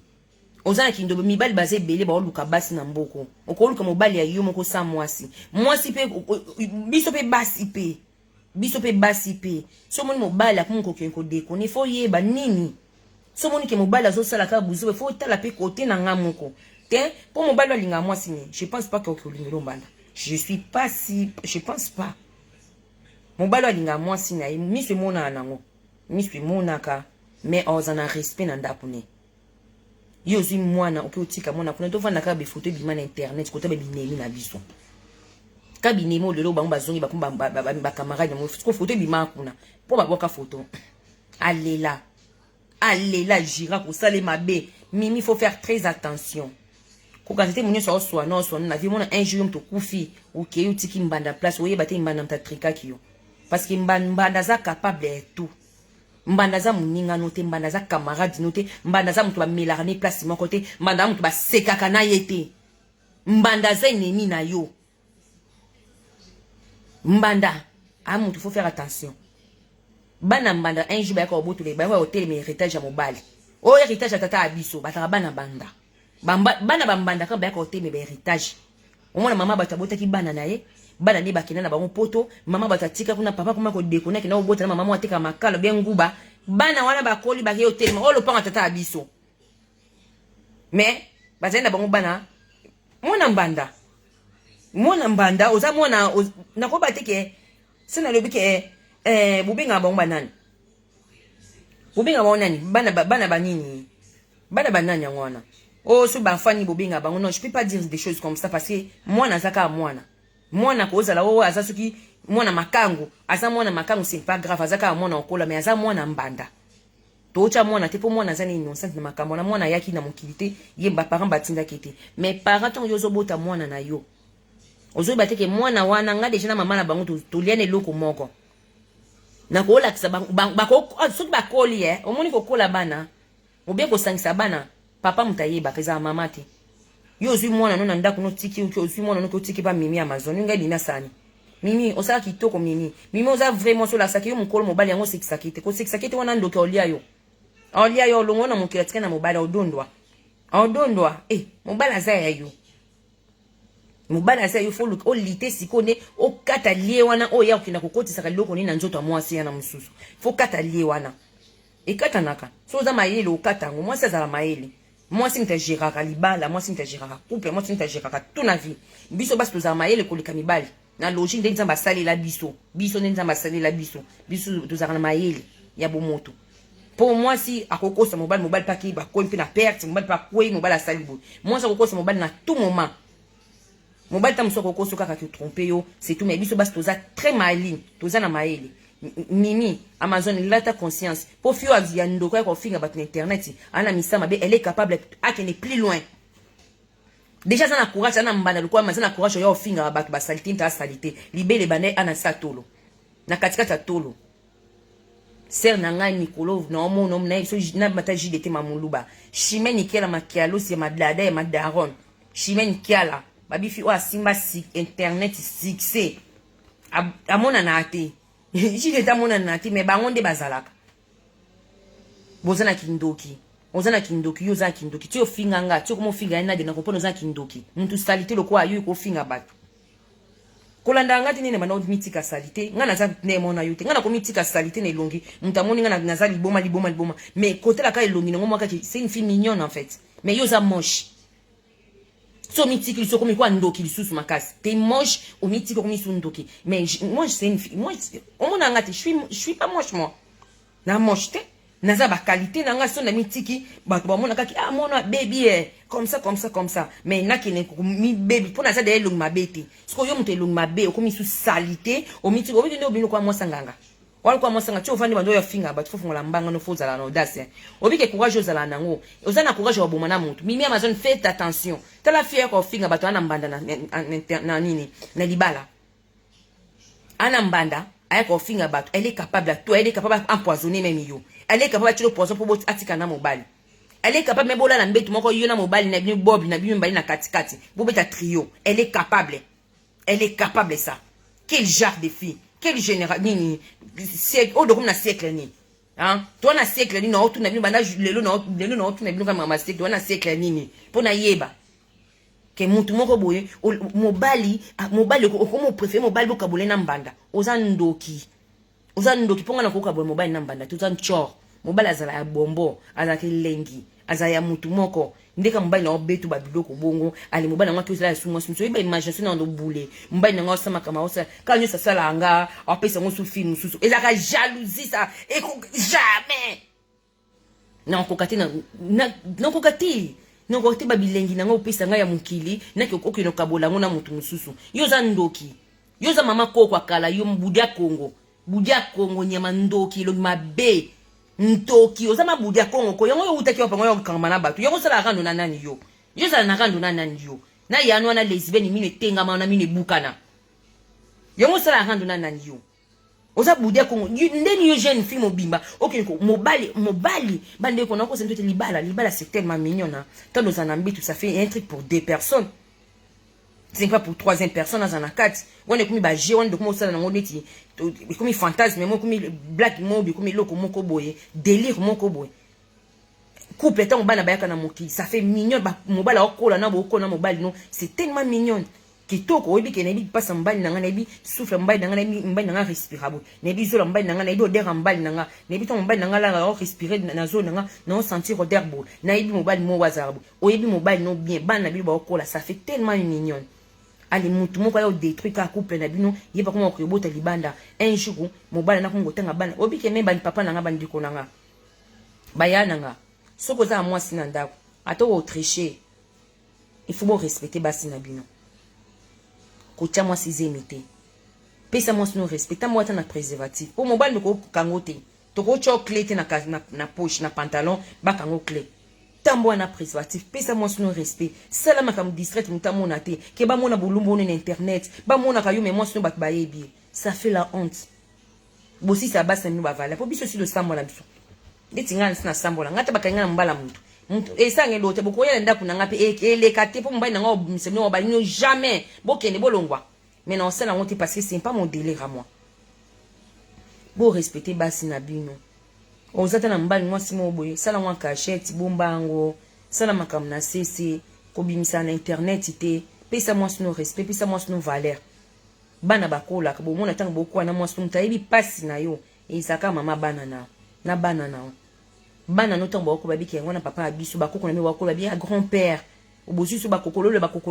ozana kindo mibali baze belé ba oluka basi na mboko okoluka mobali ya yo moko sa mwasi pe biso pe basi pe so moni mobali akumko kenko deko ne fo yeba nini so moni ke mobali azo sala ka buzo fo tala pe côté na ngamoko te pour mobali alinga mwasi ni je pense pas que okolingelo mbanda je pense pas mobali alinga mwasi na mi se mona nango mi se mona ka mais ozana respect na ndapo ne yo zui mwana okotika mwana kuna to vanda ka be photo bima na internet ko tabe binemi na biso ka binemi lelo bango bazongi bakumba ba camarade mo photo bima kuna po ba boka photo allela jira ko sale mabe Mimi faut faire très attention ko quand c'était munyo so na vie mona un jour mto kufi okay utiki mbanda place oye bate mbanda mtatrika kiyo parce que mbanda za capable de tout mbanda za muninga note mbanda za camarade note mbanda za mutu ba melarne place mon côté mbanda mutu ba sekaka na yete mbanda za ennemi na yo mbanda mutu faut faire attention bana mbanda un jour ba ko botu le ba wa hotel mais héritage ya mobali héritage ya tata abiso bataka bana banda bana bambanda ka ba ko hotel mais héritage omona mama batabota ki bana na ye bana ne bakina na bango poto mama batatika kuna papa kuma ko dekona kina obota na mama wateka makalo bien nguba bana wana bakoli bake hotel o lopanga tata abiso mais bazenda bango bana mona mbanda oza mona na ko bateke sina lobike bubinga bango banani bana banini bana banani ngwana so ba fani bubinga bango non je peux pas dire des choses comme ça parce que mwana zaka mwana kozala azasuki mwana makango asa mwana makango c'est pas grave azaka mwana okola mais asa mwana mbanda tocha mwana te po mwana zana innocent na makambo na mwana yaki na mokilité ye ba parents batinda kete mais parents ton yo zobota mwana na yo ozo bateke mwana wana nga deja na mama na bango to liane loko moko na ko la kisa bako soki bakoli omoni ko kola bana obie ko sangisa bana papa mutayeba peza mama te yo zui mwana no na ndako no tiki yo zui mwana no ko tiki ba mimi Amazon nga dina sani mimi osala kitoko mimi oza vraiment so la saki yo mukolo mobali yango sekisakite ko sekisakite wana ndoke olia yo longo na mokila tika na mobali odondwa mobali azaya yo mobali azaya yo fo o lite sikone o kata lie wana o ya okina kokotisa kaloko ni na nzoto amwasi ya na mususu fo kata lie wana ekata naka so za mayele o kata ngo mwasi azala mayele mwasi mtajiraka libala mwasi mtajiraka couple mwasi mtajiraka tout na vie biso basi tozala mayele koleka mibali na logique nde nzamba salela biso nde nzamba salela biso tozala na mayele ya bomoto pour moi si akokosa mobile pa ki ba ko mpe na perte mobile pa ko mobile asali boy moi ça akokosa mobile na tout moment mobile tam so akokosa kaka ki tromper yo c'est tout mais biso basi toza très maligne toza na mayele mimi Amazon lata conscience pour fio ya ndoko ya ko finga bat na internet ana misama be elle est capable à qu'elle est plus loin déjà ça na courage na mbanda lokwa mais ça na courage yo finga bat ba salité ta salité libele bane ana satolo na katikata tolo ser nanga Nicolas na omo no na so na mataji de tema muluba chimeni kela makialo c'est madada et madaron chimeni kiala babi fi o asimba si internet succès amona na ate jide ta mona na ate mais bango nde bazalaka bozana kindoki ozana kindoki yo za kindoki ti ofinga nga ti okomo finga na de na kopona za kindoki muntu salité lokwa yo ko finga batu kolanda ngati nene bana mitika salite ngana za ne mona yote ngana ko mitika salite ne longi mutamoni ngana naza liboma mais côté la ka elongi ngo mwaka c'est une fille mignonne en fait mais yo za moche so mitiki li so komi kwa ndoki li susu makasi te moche au mitiki komi su ndoki mais moi c'est une fille moi on mona ngati je suis pas moche moi na moche te naza ba qualité nanga so na mitiki ba mona kaki mona baby comme ça mais na kine mi baby pour naza de long mabete siko yo muto long mabe okomi su salité o mitiki obi ndio bino kwa mwasanganga wala kwa mwasanga ti ofandi bando ya finga ba tufu ngola mbanga no fozala na audace obi ke courage ozala nango ozana courage wa bomana mutu mimi Amazon faites attention tala fier ko finga bato ana mbanda na nini na libala ana mbanda aya ko finga bato elle est capable à tout elle est capable empoisonner même yo elle est capable de poison pour atika na mobile elle est capable même bola na mbetu moko yo na mobile na bino bob na bino mbali na katikati bobeta trio elle est capable ça quel genre de fille quel général nini siècle o do comme na siècle ni hein toi na siècle ni no tu na bino bana lelo no tu na bino kama ma siècle na siècle nini pona yeba ke mutu moko boye mobali okomo préféré mobali bokabole na mbanda ozandoki ponga na kokabole mobali na mbanda tuzan chor mobali azala ya bombo azala kelengi azala ya mutu moko ndeka mobali na obetu babiloko bongo ali mobali na ngatu zala sumo sumo iba imagination na ndo boule mobali na ngasa makama osa kanyo sa sala anga apesa ngo su film susu ezaka jalousie ça et jamais non kokati non kokati babilengi na ngo pesa nga ya mukili na ke okino kabola ngo na mutu mususu yo za ndoki yo za mama koko akala yo mbudia Kongo nyama ndoki lo mabe ntoki oza mabudia Kongo ko yango yo utaki opango yo kangama batu yango sala rando na nani yo sala na rando na nani yo na yano na lesbienne mine tenga ma na mine bukana yango sala rando na nani yo oza budia Kongo ndeni yo jeune fille mobimba okay ko mobali bande ko na ko sente libala c'est tellement mignon na tant nos anambitu ça fait un truc pour 2 personnes c'est pas pour 3e personne dans un 4 on est comme ba je on de comme ça na ngoti comme fantasme mais comme black mob comme loko moko boye délire moko boye couple tant bana bayaka na moki ça fait mignon ba mobala okola na boko na mobile non c'est tellement mignon kitoko obi ke na bi passe mbali na ngana bi souffle mbali na ngana bi mbali na ngana respirable na bi zola mbali na ngana bi odeur mbali na ngana na bi to mbali na ngana la respirer na zone na na sentir odeur bo na bi mobile mo wazarbo oyebi mobile non bien bana bi ba okola ça fait tellement mignon. Ali mutu moko ya détruit ka couple na bino yeba ko ko yobota libanda un jour mobala na kongo tanga bana obi ke memba ni papa na nga bandiko na nga bayana nga soko za mwasi na ndako ato o tricher il faut respecter basi na bino ko tia mwasi zemite pesa mwasi no respecta mwata na préservatif o mobali ko kangote toko cho clé te na poche na pantalon bakango clé tambo na préservatif pesa moi sino respect salama kam distrait mutamo na te ke ba mona bulumbo na internet ba mona kayo mais moi sino bat bayebi ça fait la honte bosi ça basa nous ba vala po biso si do sambo la biso detinga sina sambo la ngata bakanga mbala muntu esange lote bokoya ndaku na ngape eleka te po mbai na ngo mseno ba no jamais bokende bolongwa mais non ça la honte parce que c'est pas mon délire à moi bo respecter basi na bino ozata na mbali mwasi moboye sala mwa cachette bombango sala makam na cc kobimisa na internet te pesa mwasi no respect pesa mwasi no valeur bana bakola ka bomona tanga bokwa na mwasi mutayibi pasi na yo ezaka mama bana na bana na bana no tanga boko babiki ngona papa abisu bakoko na me wakola bi grand père obosi so bakokolo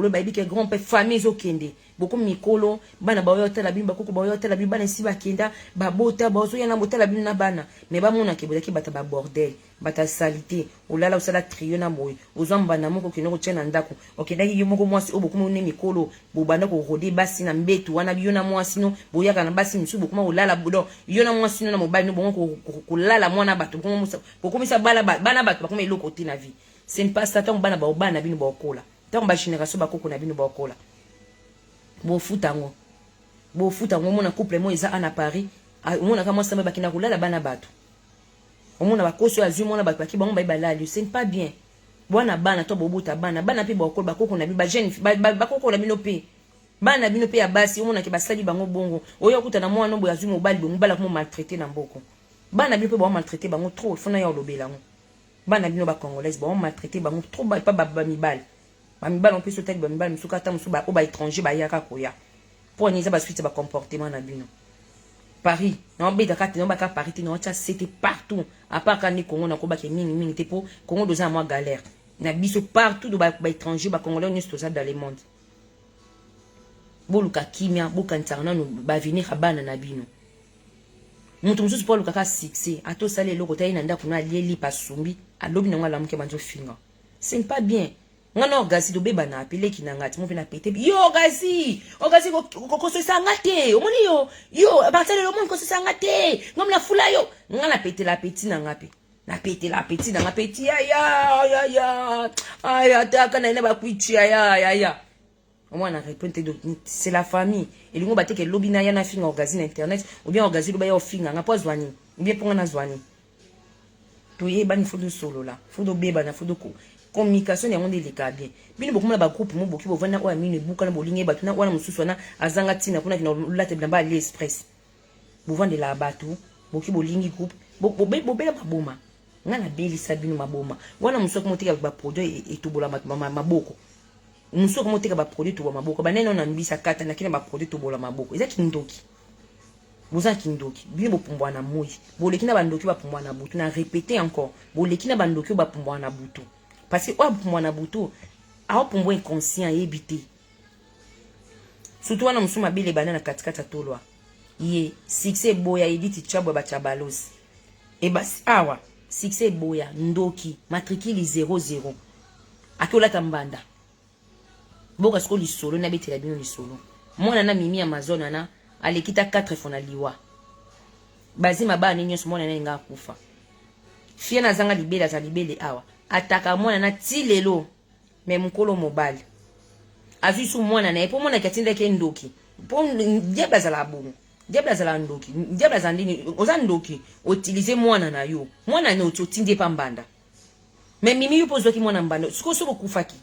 ba ibike grand père famille zokende boko mikolo bana ba yo tala bimba bakoko ba yo tala bimba na si bakenda ba bota ba so yana botala bimba na bana me ba mona ke bodaki bata ba bordel bata salité olala osala trio na boy ozamba na moko kinoko tshena ndako okendaki yo moko mwasi oboko mo ne mikolo bobanda ko rode basi na mbetu wana biyo na mwasi no boyaka na basi misu boko ma olala bodo yo na mwasi no na mobali no bongo ko lala mwana bato boko misa bana bato bako me loko ti na vie. C'est pas ça tant bana ba bana bino ba okola tant ba génération ba koko na bino ba okola bo futango mona couple mo eza ana Paris mona kama samba bakina kulala bana bato mona bakoso azu mona bakaki ba mba balali c'est pas bien bwana bana to bobuta bana pe ba okola ba koko na bi ba jeune ba koko na bino pe bana bino pe ya basi mona ke basali bango bongo oyo kuta na mwana bo azu mobali bo mbala ko maltraiter na mboko bana bino pe ba maltraiter bango trop fona ya lobela ngo bana bino ba congolaise ba maltraiter bango trop ba pas mibal on peut sauter ba mibal musuka ta musu ba étranger ba yaka koya pour niza ba suite ba comportement na bino Paris non beta ka tino ba ka Paris tino cha c'était partout à part quand ni Congo na ko ba ke mingi te po Congo doza moi galère na biso partout do ba étranger ba congolais ni stoza dans le monde boluka kimia bokantsana no ba venir bana na bino mutu mususu po lukaka succès ato sale loko tayi na ndako na lieli pasumbi alobi na ngala muke banzo finga c'est pas bien ngana orgasi do beba na apele kinangati mo vena pete yo orgasi ko so sangate omoni yo batale lo mon ko so sangate ngomla fula yo ngala pete la peti na ngapi na pete la peti na ngapeti ya taka na ina ba kuichi ya moi on a répondu c'est la famille et le mot batte que lobby na yana finga orgasi na internet ou bien orgasi lo ba yo finga ngapo zwani ou bien ponga na zwani to ye bani fodo solo la fodo beba na fodo ko communication ya ngonde leka bien bino bokomala ba groupe mo boki bovana o amine buka na bolinge batu na wana mususu na azanga tina kuna kina late blamba ali express bovande la batu boki bolingi groupe bobela maboma ngana beli sabino maboma wana musuku motika ba produit etobola maboko musuku motika ba produit to maboko banene na mbisa kata na kina ba produit to bola maboko eza kindoki boza kindoki bino bopumbwa na moyi boleki na bandoki bapumbwa na butu na répéter encore boleki na bandoki bapumbwa na butu parce que opumbwa na butu a pumbwa inconscient ebité surtout wana musuma bele banana katikata tolwa ye succès boya editi chabwa ba chabalos e basi awa succès boya ndoki matricule 00 akola tambanda boka sko lisolo na betela bino lisolo mwana na mimi Amazon na alekita 4 fona liwa bazima bana nyonso mwana na nga kufa fie na zanga libela za libele awa ataka mwana na tilelo me mukolo mobali avisu mwana na epo mwana katinda ke ndoki po diabla za la bongo diabla za la ndoki diabla za ndini oza ndoki utiliser mwana na yo mwana na otindie pambanda me mimi yupo zoki mwana mbanda soko kufaki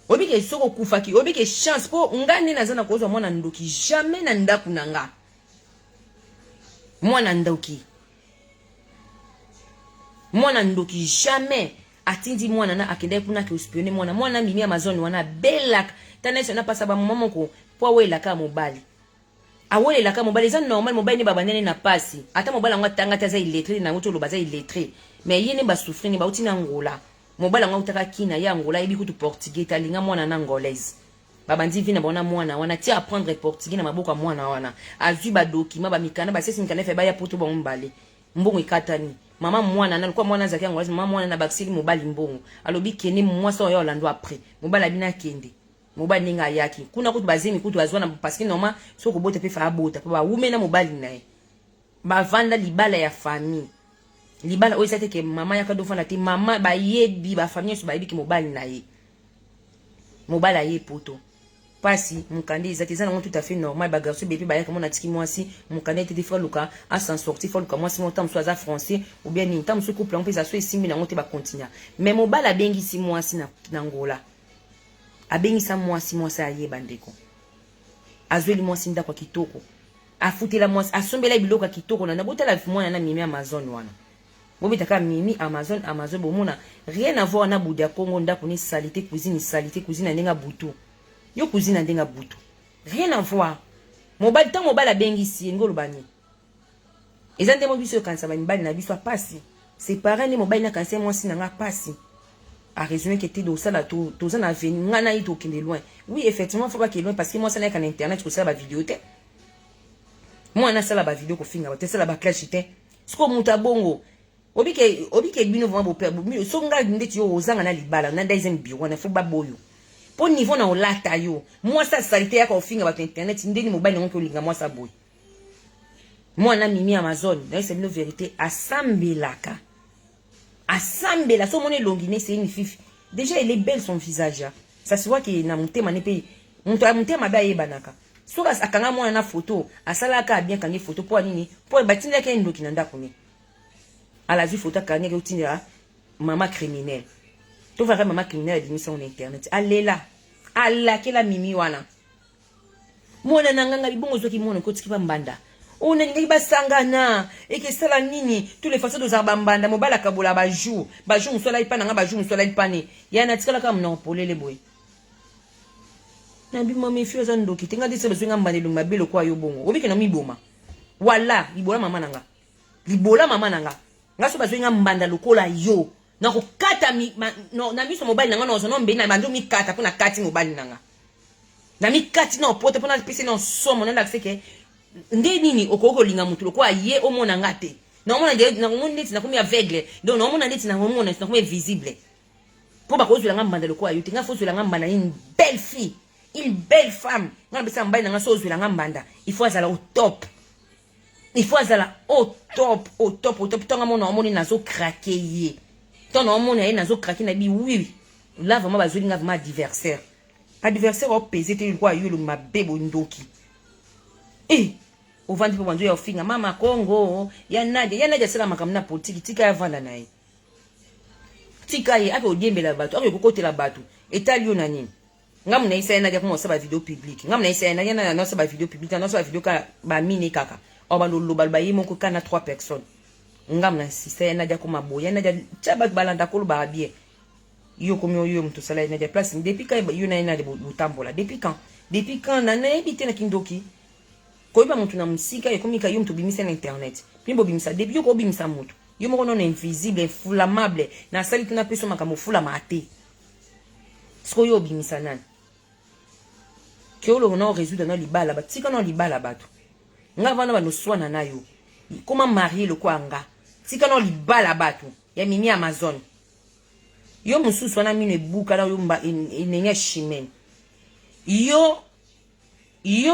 obike soko kufaki obike chance po ngani na zana kozwa mwana ndoki jamais na ndaku nanga mwana ndoki jamais atindi mwana na akende kuna ke espionner mwana mimi Amazon wana belak tanese na pasa ba mama ko po wela ka mobali awele la ka mobali za normal mobali ni baba nene na pasi ata mobali ngwa tanga ta za illettré na ngoto lo baza illettré mais yene ba souffrir ni ba utina ngola mobali ngwa utaka kina ya ngola ibi kutu portugais talinga mwana na ngolaise baba ndivi na bona mwana wana ti apprendre portugais na maboko mwana wana azui ba document ba mikana ba sesi mikana fe ba ya poto ba mbale mbongo ikatani mama mwana na alikuwa mwana zake ngolaise mama mwana na baksili mobali mbongo alobi kene mwasa oyo lando après mobali abina kende mobali ninga yaki kuna kutu bazimi kutu azwana parce que normal soko bote pe fa bota pa ba umena mobali nae ba vanda libala ya famille libala oyo sate ke mama yaka dofana te mama bayebi bafamille nyonso bayebi ke mobali na ye mobali aye poto pasi mukande ezati eza nango tout à fait normal bagarso bepe bayaka mona tiki mwasi mukande ete te fa luka asan sorti fa luka mwasi mo ntango mosusu aza français ou bien nini ntango mosusu couple yango mpe eza so esimbi nango te bacontinua mais mobali abengisi mwasi na ngola abengisa mwasi ayeba ndeko azweli mwasi ndako ya kitoko afutela mwasi asombela biloko ya kitoko na botala mwana na mimi Amazon wana bobitaka mimi Amazon bomona rien à voir na budi ya Congo ndako ni salité cuisine ndenga butu yo cuisine ndenga butu rien à voir mobali tant mobali abengisi ngolo bani ezande mo biso kanisa mobali na biso pasi c'est pareil ni mobali na kanisa mwasi nanga pasi a résumé que t'es dans ça là tout ça na venu ngana ito kende loin oui effectivement faut pas qu'il loin parce que moi ça n'est qu'en internet pour ça la vidéo te moi na ça la vidéo ko finga te ça la clash te sko muta bongo obike bino vraiment père so nga ndeti yo ozanga na libala na daizen biwa na faut ba boyo pour niveau na olata yo moi ça salité ya ko finga ba internet ndeni mobile ngo ko linga moi ça boy moi na mimi Amazon na c'est une vérité asambelaka asambela so mone longine c'est une fifi déjà elle est belle son visage ya. Ça se voit que na mutema ne pe muto mutema ba yebanaka so akanga mwana na photo asalaka bien kangi photo pour nini pour batinda ke ndoki na ndako ni à la vue photo kangi ke utinira mama criminelle to va mama criminelle d'émission internet alela alla kila mimi wana mwana nanganga libongo zoki mwana ko tikipa mbanda on a basangana et que ça la nini tous les façons de zabambanda mobala kabola bajou musola ipana nga bajou musola ipane yana tikala ka mna polele boy na bi mama fio za ndoki tenga dise bezo mbane lu mabelo kwa yo bongo obike na miboma wala libola mama nanga ngaso bazo mbanda lokola yo na ko kata no na miso mobile nanga no zo no mbe na bandu mi kata pona kati mobile nanga na mi kati no pote pona pisi no somo na ndakseke nde nini okoko linga mutu kwa ye omona ngate na omona na omona ndeti na komi aveugle donc na omona ndeti na omona na komi visible po ba kozula ngamba kwa yo tinga fozula ngamba na une belle femme ngana besa mbai na ngaso ozula ngamba il faut azala au top tonga mona omoni nazo craquer ye ton omona ye nazo craquer na bi oui là vraiment bazuli nga vraiment adversaire au peser te kwa yo le mabebo ndoki ovandi po banzo ya ofinga mama Congo ya Nadia sala makamna politique tika ya vanda nae tika ye ake odiembela bato ake kokotela bato etalio na nini ngamu na isa Nadia ko mosaba vidéo publique ngamu na isa Nadia na no saba vidéo publique na saba vidéo ka ba mini kaka o bando lobal ba yimo ko kana 3 personnes ngamu na isa Nadia ko maboya Nadia chaba balanda ko ba bien yo ko yo mto sala Nadia place depuis quand yo na de butambola depuis quand na ebité na kindoki koiba mutu na musika ekomika yo mtu bimisa na internet pimbo bimisa depuis yo ko bimisa mutu yo moko non invisible inflammable na sali tuna peso makambo fula mate sko yo bimisa nani kiolo na résoudre na libala ba tika na libala bato nga vana ba no swana na yo koma marier le kwanga tika na libala bato ya mimi Amazon yo mususu wana mine buka na yo mba inenya shimen yo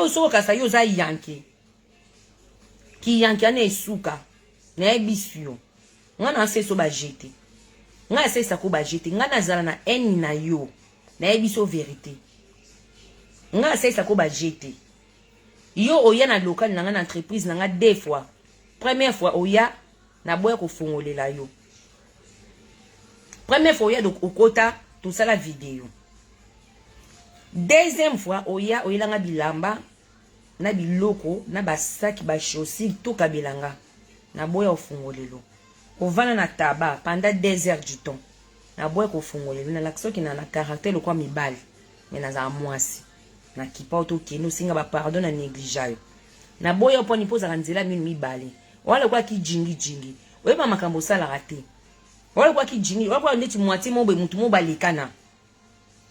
so kasa yo za yanki ki yanki ane esuka na ebisio ngana se so ba jete ngana se sa ko ba jete ngana zala na eni na yo na ebiso vérité ngana se sa ko ba jete yo oya na local na ngana entreprise na nga deux fois première fois oya na boya ko fongolela yo première fois oya donc okota tout ça la vidéo. Deuxième fois oya oyelanga bilamba na biloko na basaki ba chaussures to kabelanga na boya ofungolelo ovana na taba pendant 2 heures du temps na boya ko fungolelo na lakso ki na caractère kwa mibali mais na za mwasi na kipa auto kino singa ba pardon na négligeayo na boya poni poza kanzela mibali wala kwa ki jingi oyeba makambo sala raté wala kwa ki jingi wala kwa ndeti mwati mobe mutu mobalikana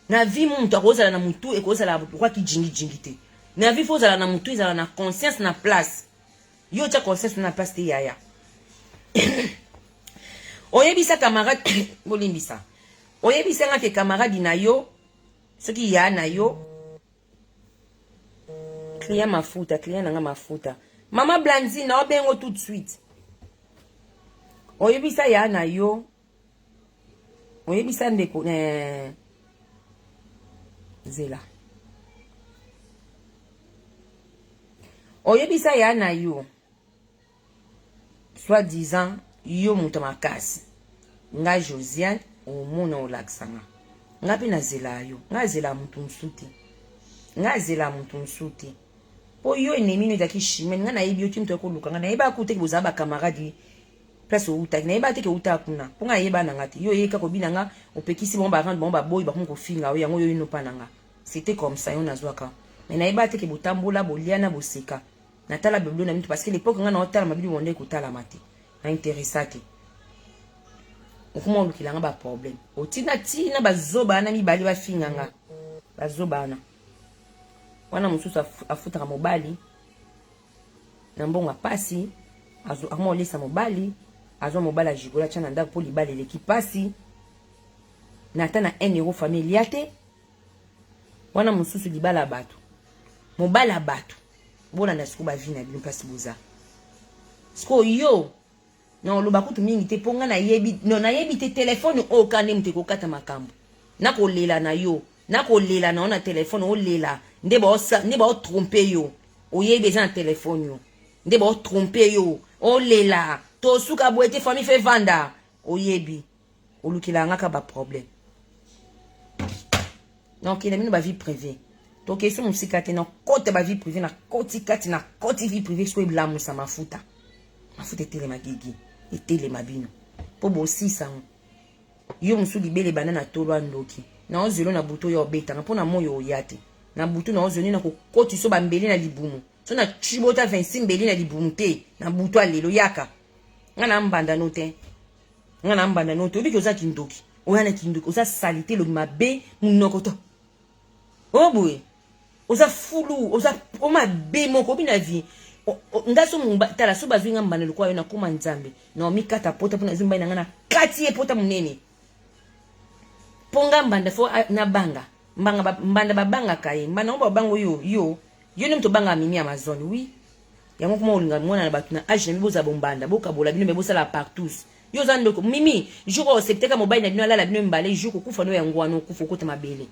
na vie muntu akozala na mutu ekozala kwa ki jingi te na vie fozala na mutu ezala na conscience na place yo tia conscience na place te yaya oyebisa camarade bolimbisa oyebisa nga ke camarade na yo soki ya na yo client nanga mafuta mama Blandine na obengo tout de suite oyebisa ya na yo oyebisa ndeko zela oyebisa ya na yo soit disant yo moto makasi nga Josiane omona olaksanga nga pe nazela yo nga zela mutu nsuti nga zela mutu nsuti po yo enemi no ezaki chimene nga nayebi yo ti mutu ekoluka nga nayeba akuteki bozala bakamaradi place outaki nayeba teke outa kuna mpo nga nayeba nanga te yo oyeka kobina nga opekisi bango barande bango baboyi bakomi kofinga yo yango yo inopa nanga c'était comme ça yo nazwaka me nayeba teke botambola boliana boseka natala biblo na mitu parce que l'époque nga naotala mabili wonde kotalama te na interesa te okuma olukila nga baproblème otina tina bazobana mibali bafinganga bazobana wana mosusu afutaka mobali na mbongo pasi amolesa mobali azwa mobali ajigola tia na ndako mpo libali eleki pasi na ata na 1 euro famille ya te wana mosusu libala bato mobali bato bolanda siko bavi na bino mpasi boza siko yo na oloba kutu mingi te mpo nga nayebi te telefone oyo kande moto ekokata makambo nakolela na yo nakolela na yo na telefone olela nde baotrompe yo oyebi eza na telefone yo nde baotrompe yo olela tosuka boye te famille fe vanda oyebi olukela ngaka baproblème donc ina mino bavie privée tokesi mosika te na kote bavie privée na koti kati na koti vie privée so eblamusa mafuta etelema gigi etelema bino mpo bosisa yo mosu libele banda na tolo andoki na ozelo na buto oyo obetanga mpo na moyo oya te na butu na ozoni na kokoti so bambeli na libumu so na chibota 26 mbeli na libumu te na butu alelo yaka nga na mbanda no te obiki oza kindoki oya na kindoki oza salite lobi mabe munoko to oboye oza fulu oza omabe moko obi na vie nga so tala so bazwi nga mbanda lokwa yo na kuma nzambe na omikata pota mpona zimbai na nga na kati ye pota munene ponga mbanda fo na banga mbanda babangaka ye mbanda ngo babango yo ni mto banga mimi Amazon oui yango kuma olinga ngona na batu na age na miboza bombanda bokabola bino bebosala partout yo za ndoko mimi jour o septeka mobile na bino alala bino mbale jour kokufa no yango wana okufa kota mabele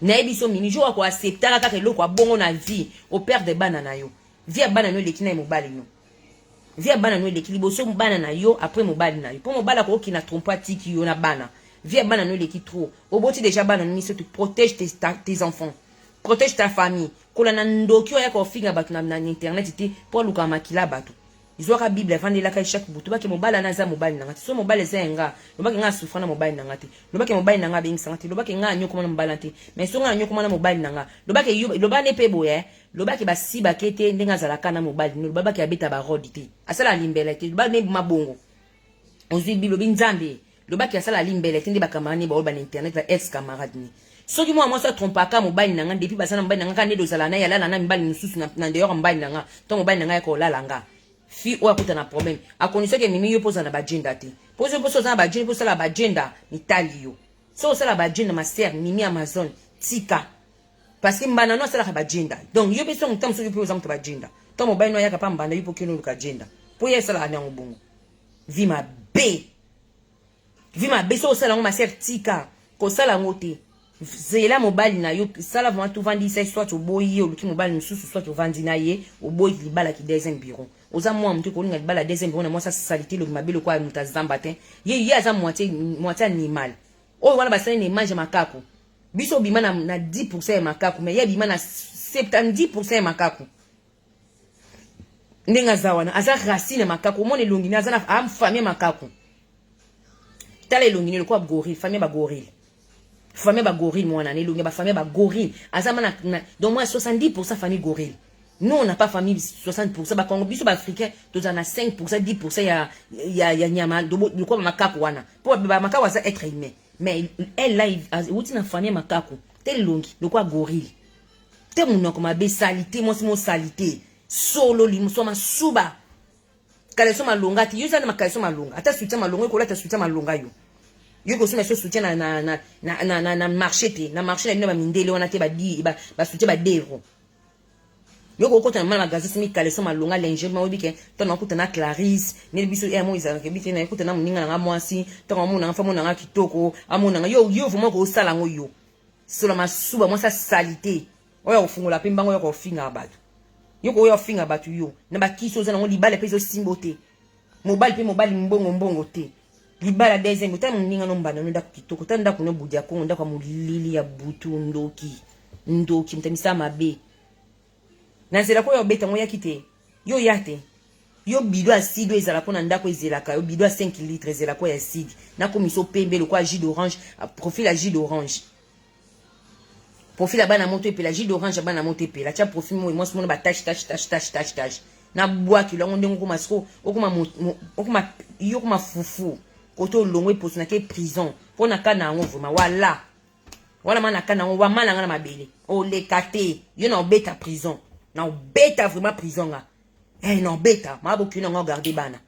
na ebiso mimi jour ko acceptaka kaka eloko abongo na vie au père de bana na yo vie bana no lekina mobile no vie bana no lekili boso bana na yo après mobile na yo po mobile ko okina trompatiki yo na bana vie bana no leki trop oboti déjà bana no miso tu protège tes enfants protège ta famille kola na ndoki oya ko finga batu na internet te po luka makila batu izwaka bible avandela ka chaque butu bake mobala na za mobile na ngati so mobile za nga lobake nga sufana mobile na ngati lobake mobile na nga bengisa ngati lobake nga nyoko na mobile te mais so nga nyoko na mobile na nga lobake yo lobane pe boye lobake basi bakete ndenga zalaka na mobile no lobake abeta ba rodi te asala limbele te lobane mabongo ozwi bilo binzambe lobake asala limbele te nde bakamani ba oba na internet la ex camarade ni soki moi ça trompaka mobile nanga depuis basana mobile nanga kande dozala na yala na mibali mususu na dehors mobile nanga to mobile nanga ko lala nga fi o akuta na problème a condition que mimi yo poza na bagenda te pozo na bagenda poza la bagenda mitali yo so sala bagenda ma sœur mimi Amazon tika parce que mbana no sala bagenda donc yo beso mutam so yo poza muta bagenda to mobile no yaka pa mbana yo pokeno luka agenda po ye sala na ngobongo vi ma be so sala ngo ma sœur tika ko sala ngote zela mobile na yo sala vraiment tout vandi ça soit au boyi ou ki mobile mususu soit au vandi na ye au boyi libala ki deuxième bureau oza moi mtu ko linga libala deuxième bureau na moi ça salité le mabelo kwa mutazamba te ye aza moitié animal o wana basane ne mange makako biso bima na 10% ya makako mais ye bima na 70% ya makako ndenga zawana aza racine makako mone longini aza na am famille makako tala longini le kwa gorille famille ba gorille famille ba gorille mwana ne longa ba famille ba gorille azama na donc moi 70% famille gorille nous on n'a pas famille 60% ba Congo biso ba africain tous en a 5% 10% ya nyama de quoi makako wana pour ba makako ça être humain mais elle là outi na famille makako tel longi de quoi gorille te mon comme ba salité moi c'est mon salité solo li musoma suba kale soma longa ti yuza na makale soma longa ata soutien malonga ko la ta soutien malonga yo ko soma soutien na marché te na marché na ba mindele wana te ba di ba soutien ba devro Yoko kota na mala gazette mi kaleso malonga linge ma obike to na kuta na Clarisse ne biso e mo izaka ke bite na kuta na muninga na mwasi to mo na fa mo na kitoko amona yo vraiment ko sala ngo yo solo masuba mo sa salité oya ofungola pe mbango yo ko finga abatu yoko yo finga abatu yo na bakiso za na ngo libale pe zo simbote mobile mbongo te libala deuxième ta muninga no mbana no ndako kitoko ta ndako no budia ko ndako mulili ya butu ndoki mtamisa mabe na zela ko yo beta ngo yakite yo yate yo bido acide ezala pona ndako ezelaka yo bido 5 litres ezela ko ya acide na komiso pembe le kwa jus d'orange profil à jus d'orange profil à bana moto et la jus d'orange bana moto et la tia profil mo mo ba tache na bois ki longo ndenge ko masiko okuma yo kuma fufu koto longwe poso na ke prison pona kana ngo vraiment wala mana kana ngo wa malanga na mabele o le kate yo na obeta prison na obeta vraiment prison nga na obeta maboki na ngo garder bana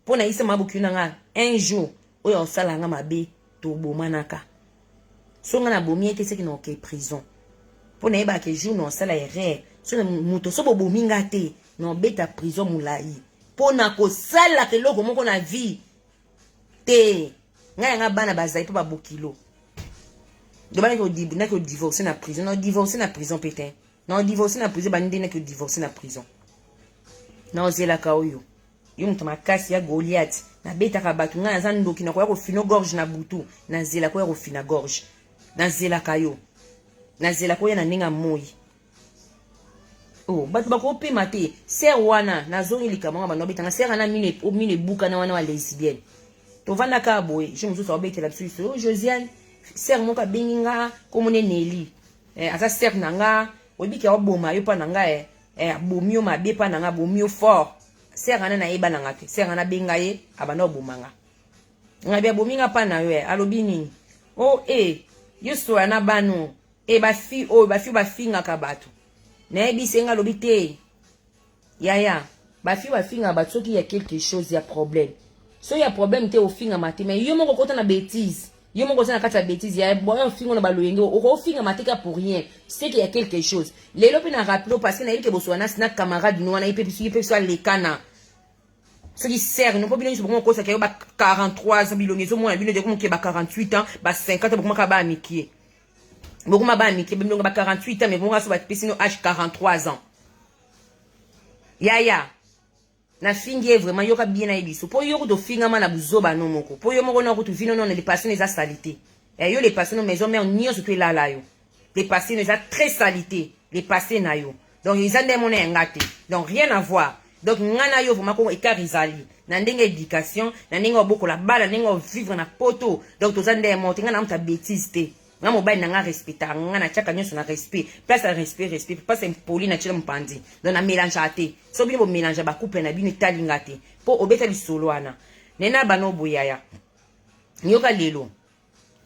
pona isa maboki na nga un jour oyo osala nga mabe to bomanaka songa na bomi ete seki na ke prison pona eba ke jour no sala erreur so na muto so bominga te na obeta prison mulai pona ko sala ke loko moko na vie te nga bana bazai pa babokilo demande que divorcer na prison non divorcer na prison pétain non divorcer na prison bande na que divorcer na prison non zela ka oyo yo mutama kasi ya Goliath na beta ka batu nga za ndoki na ko fino gorge na butu na zela ko fina gorge na zela kayo na zela ko ya na ninga moyi oh batu bako pe mate ser wana na zongi likama ba no beta nga ser na mine buka na wana wa lesbienne to vanda ka boy je me so beta la biso Josiane ser moka binga komone Nelly asa ser nanga obiki oboma yo pa nanga bomio mabe pa nanga bomio fort ser ana na eba nanga te ser ana binga ye abana obomanga ngabe bominga pa na yo alobi nini yo so ana banu ba finga ka batu na ebi senga lobi te ya ba finga batu soki ya quelque chose ya problème so ya problème te o finga mate mais yo moko kota na bêtise yo moko na kata bêtise ya boyo fingo na baloyenge o finga mateka pour rien c'est qu'il y a quelque chose lelo pe na rappelo parce que na yeke boswana sina camarade no na ipe so le kana ce qui sert non pas bien sur ko ça ke ba 43 ans bilongezo mo na bino de ko ke ba 48 ans ba 50 bokuma ka ba mikie bokuma ba mikie bilonga ba 48 ans mais bon so ba pesino âge 43 ans ya na fingi vraiment yoka bien na ibiso po yoko to finga mana buzoba no moko po yo moko na ko to vino non les personnes eza salité yo les personnes maison mais on so to la yo les personnes eza très salité les personnes na yo donc ils ont des monnaies ngate donc rien à voir donc ngana yo vraiment ko ekarizali na ndenge éducation na ndenge oboko la bala ndenge vivre na poto donc to zande monter ngana mta bêtise te nga mobile na nga respecta nga na chaka nyonso na respect place à respect pas impoli na chela mpandi donc na mélange até so bino bo mélange ba couple na bino talinga te po obeta lisolo wana nena bano boyaya nyoka lelo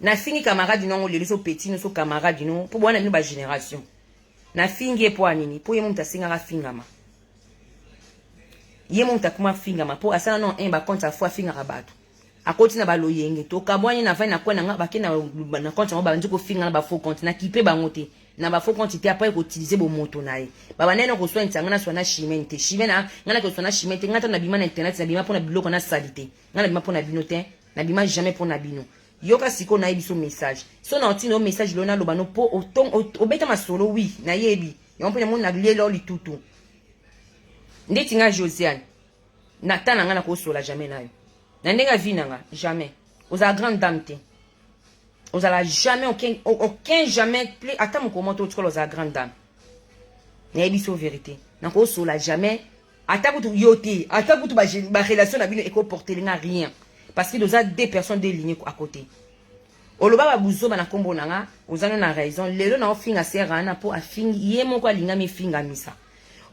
na fingi camarade no lelo so petit no so camarade no po bwana bino ba génération na fingi po anini po yemo mtasinga ka fingama yemo mtakuma fingama po asana no ba compte a fois finga rabatu akoti na baloyenge to kabwani na vana kwa na bakena na compte mo ba ndiko finga na ba faux compte na kipe bangote na ba faux compte te après ko utiliser bo moto nae baba neno ko so ntanga na so na chimente chimena ngana ko so na chimente ngata na bima na internet na bima pona biloko na salité ngana bima pona binote na bima jamais pona bino yoka siko na ebiso message so na otino message lona loba no po obeta masolo oui na yebi yo mpona mo na lelo litutu ndeti nga Josiane na tana ngana ko sola jamais nayo na ndenga vinanga jamais aux a grande dame te aux a jamais aucun jamais plus attends mon comment tu aux a grande dame na ebiso vérité na ko sola jamais attends tu yote attends tu ba relation na bino eko porter linga rien parce que nous a deux personnes des lignes à côté oloba ba buzo na kombo nanga ozana na raison lelo na ofinga serana po afingi yemo kwa linga mi finga misa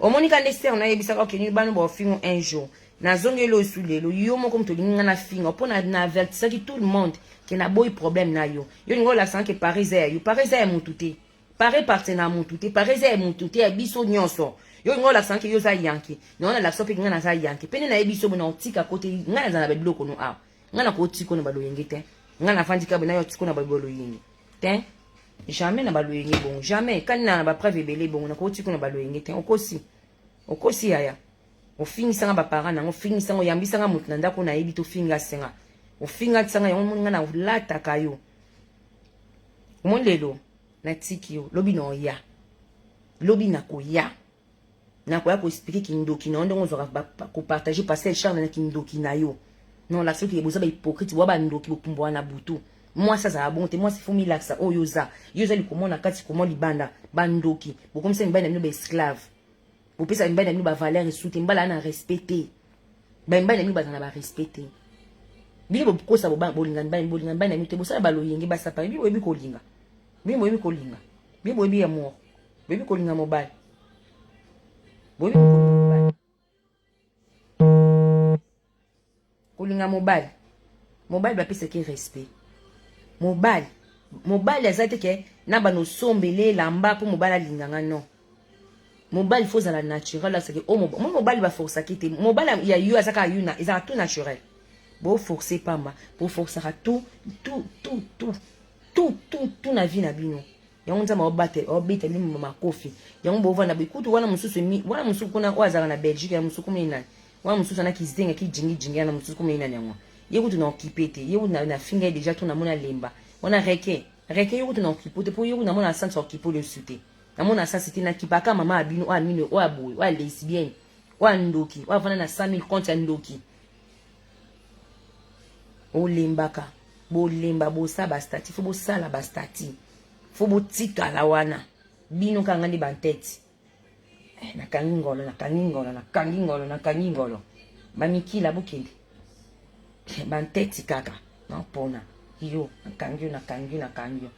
omonika ndester na yebisa ko keni banu ba ofingo un jour na zongelo sulelo yo moko mto linga na finga po na avertisa ki tout le monde que na boy problème na yo ngo la sang que parisé yo parisé mututé paré partenaire mututé parisé mututé ya biso nyonso ngo la sang que yo za yanki non na la sope nga na za yanki pene na yebiso bona otika kote nga na za na biloko no nga na ko tiko na balo yengete nga na fandika bona yo tiko na balo yenge te jamais na baloyenge bon jamais quand na ba preuve belé bon na ko ti ko na baloyenge te okosi aya ofingisa nga ba parents na ofingisa ngo yambisa nga mutu na ndako na yebi to finga senga ofinga tsanga yango nga na ulata kayo lelo na tiki yo lobi no ya lobi na ko ya ko expliquer kindoki na ndongo zo ko partager passer charme na kindoki na yo non la ceux qui boza ba hypocrite wa ba ndoki bokumbo na butu moi ça a bon te moi c'est faut milaxa o yoza li komona kati komo libanda bandoki bokomisa mbana mino ba esclave bopesa mbana mino ba valeur soute mbala na respecter ba mbana mino ba na ba respecter bino bokosa bolinga mbana mino te bosala baloyenge ba sapa bi webi kolinga bi webi amour webi kolinga mobile webi kolinga mobile ba pesa ke respect mobile azate ke na bano sombele lamba pour mobile linganga non mobile faut la naturel là c'est que oh mobile va forcer quitter mobile il y a eu azaka yuna ils ont tout naturel bon forcer pas ma pour forcer tout na vie na bino yango nzama obete ni mama kofi yango bo vana bikutu wana mususu kuna wazaka na Belgique ya musuku mina wana mususu na kizenga kijingi na musuku mina yango yego tuna occupete yego na finga déjà tuna mona lemba ona reke yego tuna occupete pour yego na mona sans occuper le sute na mona sans c'était na kipaka mama abino wa mino wa boy wa lesbienne wa ndoki wa vana na 5000 compte ya ndoki o lembaka bo lemba bo sa bastati fo bo sala bastati fo bo tika la wana bino kanga ndi bantete na kangingolo bamikila bukende bantete kaka na pona yo na kangio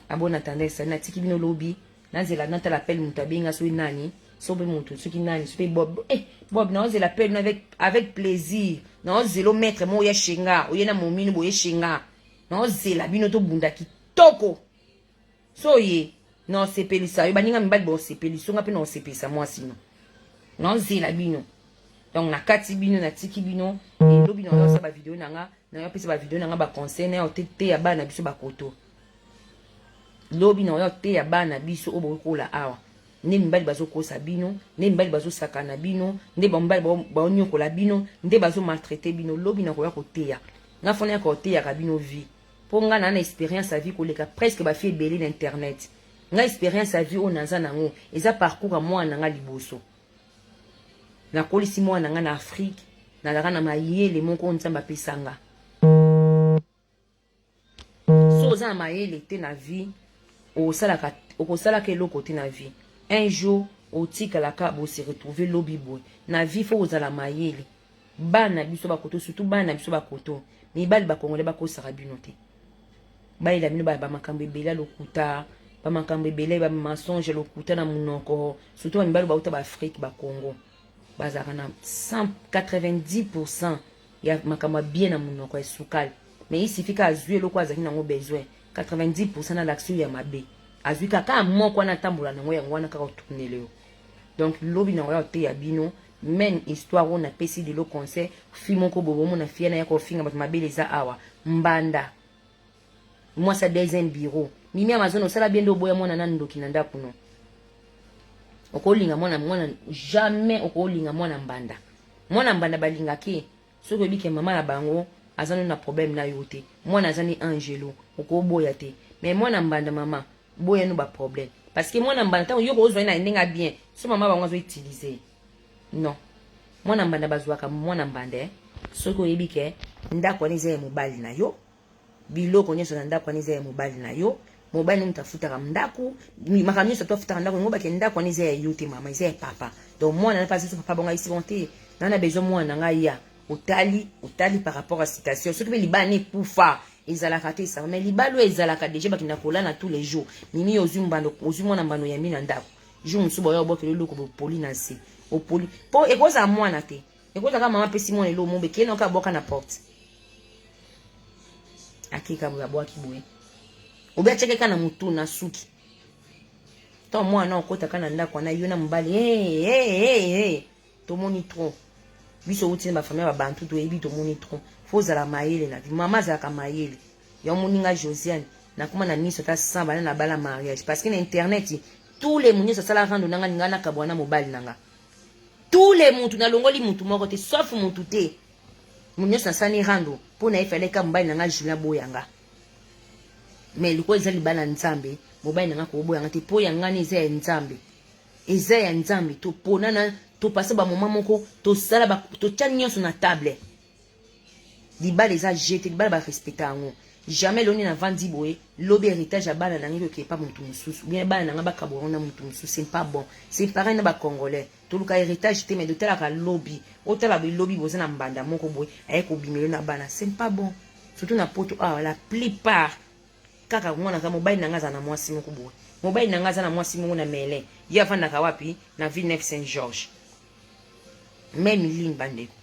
abona tendance na tiki bino lobi na zela na tala appel mutu abenga so nani so be mutu so ki nani so be bob na zela appel avec plaisir na zelo maître mo ya shinga oyena momini bo ye shinga na zela bino to bunda kitoko so ye non sepelisa yo baninga mibali bo sepelisa nga pe na sepelisa moi sino na zela bino donc na kati bino na tiki bino et lobi na yo sa ba vidéo nanga na yo pesa ba vidéo nanga ba conseil na yo te ya bana biso ba koto lobi na yo te ya bana biso obo kola awa ne mibali bazo kosa bino ne mibali bazo sakana bino nde bambali ba onyokola bino nde bazo maltraiter bino lobi na ko ya koteya nga fona ko teya ka bino vie po nga na expérience à vie ko leka presque ba fi belé na internet nga expérience à vie o nanza nango eza parcours à moi nanga liboso na kolisi moi nanga na Afrique na laka na mayele moko nzamba pesanga so za mayele te na vie o sala ke lo côté na vie un jour au tika la ka bo se retrouver lobi boy na vie faut ozala mayele bana biso ba koto surtout bana biso ba koto ni bali ba kongole ba ko sara binote ba ila mino ba makambe bela lokuta ba makambe bela ba mensonge lokuta na munoko surtout ba mibali ba uta ba Afrique ba Congo bazaka na 190% ya makamba bien na munoko esukal mais il suffit ka azui loko azaki nango besoin 90% na l'action ya mabe azui kaka moko na tambula nango yango wana kaka tourner leo donc lobi nango ya te ya bino men histoire on a pesi de lo conseil fi moko bobo mona fiana ya ko finga bat mabele za awa mbanda moi ça deuxième bureau mimi amazono sala bien do boya mona na ndoki na ndaku no okolinga mwana jamais okolinga mwana mbanda balinga ke soko bike mama na bango azano na problème na yote mwana azani angelo okoboya te mais mwana mbanda mama boya no ba problème parce que mwana mbanda tango yoko ozwa na ndenga bien so mama bango zo utiliser non mwana mbanda bazwaka mwana mbanda soko yebike ndako ni ze mobali na yo biloko nyeso na ndako ni ze mobali na yo mobali ni mtafuta ndaku makamyo sa tafuta ndaku ngoba ke ndako ni ze yote mama ze papa donc mwana na pas papa bonga isi bonté nana besoin mwana nga ya otali par rapport à situation ce que libani poufa ezalaka te ça mais libalo ezalaka déjà bakina kolana tous les jours mimi ozumbando ozumona mbano ya mina ndako jour musubo yo bokelo loko bo poli na se o poli po ekoza mwana te ekoza kama mama pesi mwana lo mombe kena ka boka na porte akika bo boa kiboye obia cheke kana mutu na suki to mwana okota kana ndako na yona mbali hey to moni trop biso uti ba famille ba bantu to ebi to moni trop faut za la mayele na mama za ka mayele ya moninga Josiane na kuma na miso ta samba na bala mariage parce que na internet tous les mounies ça sala rando nanga ngana kabwana mobile nanga tous les muntu na longoli muntu moko te sauf muntu te mounies ça sani rando pour na ifale ka mobile nanga Julien Boyanga mais liko ezali bala nzambe mobile nanga ko boyanga te po yanga ni za nzambe eza ya nzambe to pona na to passer ba moment moko to sala ba to tanya sur na table di bala eza jeté di bala ba respecter ngo jamais l'on n'a vendu boé l'obé héritage à bala nangi qui est pas mutu mususu bien bala nanga ba kabona mutu mususu c'est pas bon c'est pareil na ba congolais tout le cas héritage te mais de tel ka lobby autant la lobby bozana mbanda moko boy avec obimelo na bana c'est pas bon surtout na poto ah la plupart kaka ngona ka mobile nanga za na mwasi moko boy mobile nanga za na mwasi moko na mele ya vanda ka wapi na Villeneuve Saint-Georges même ligne bandeko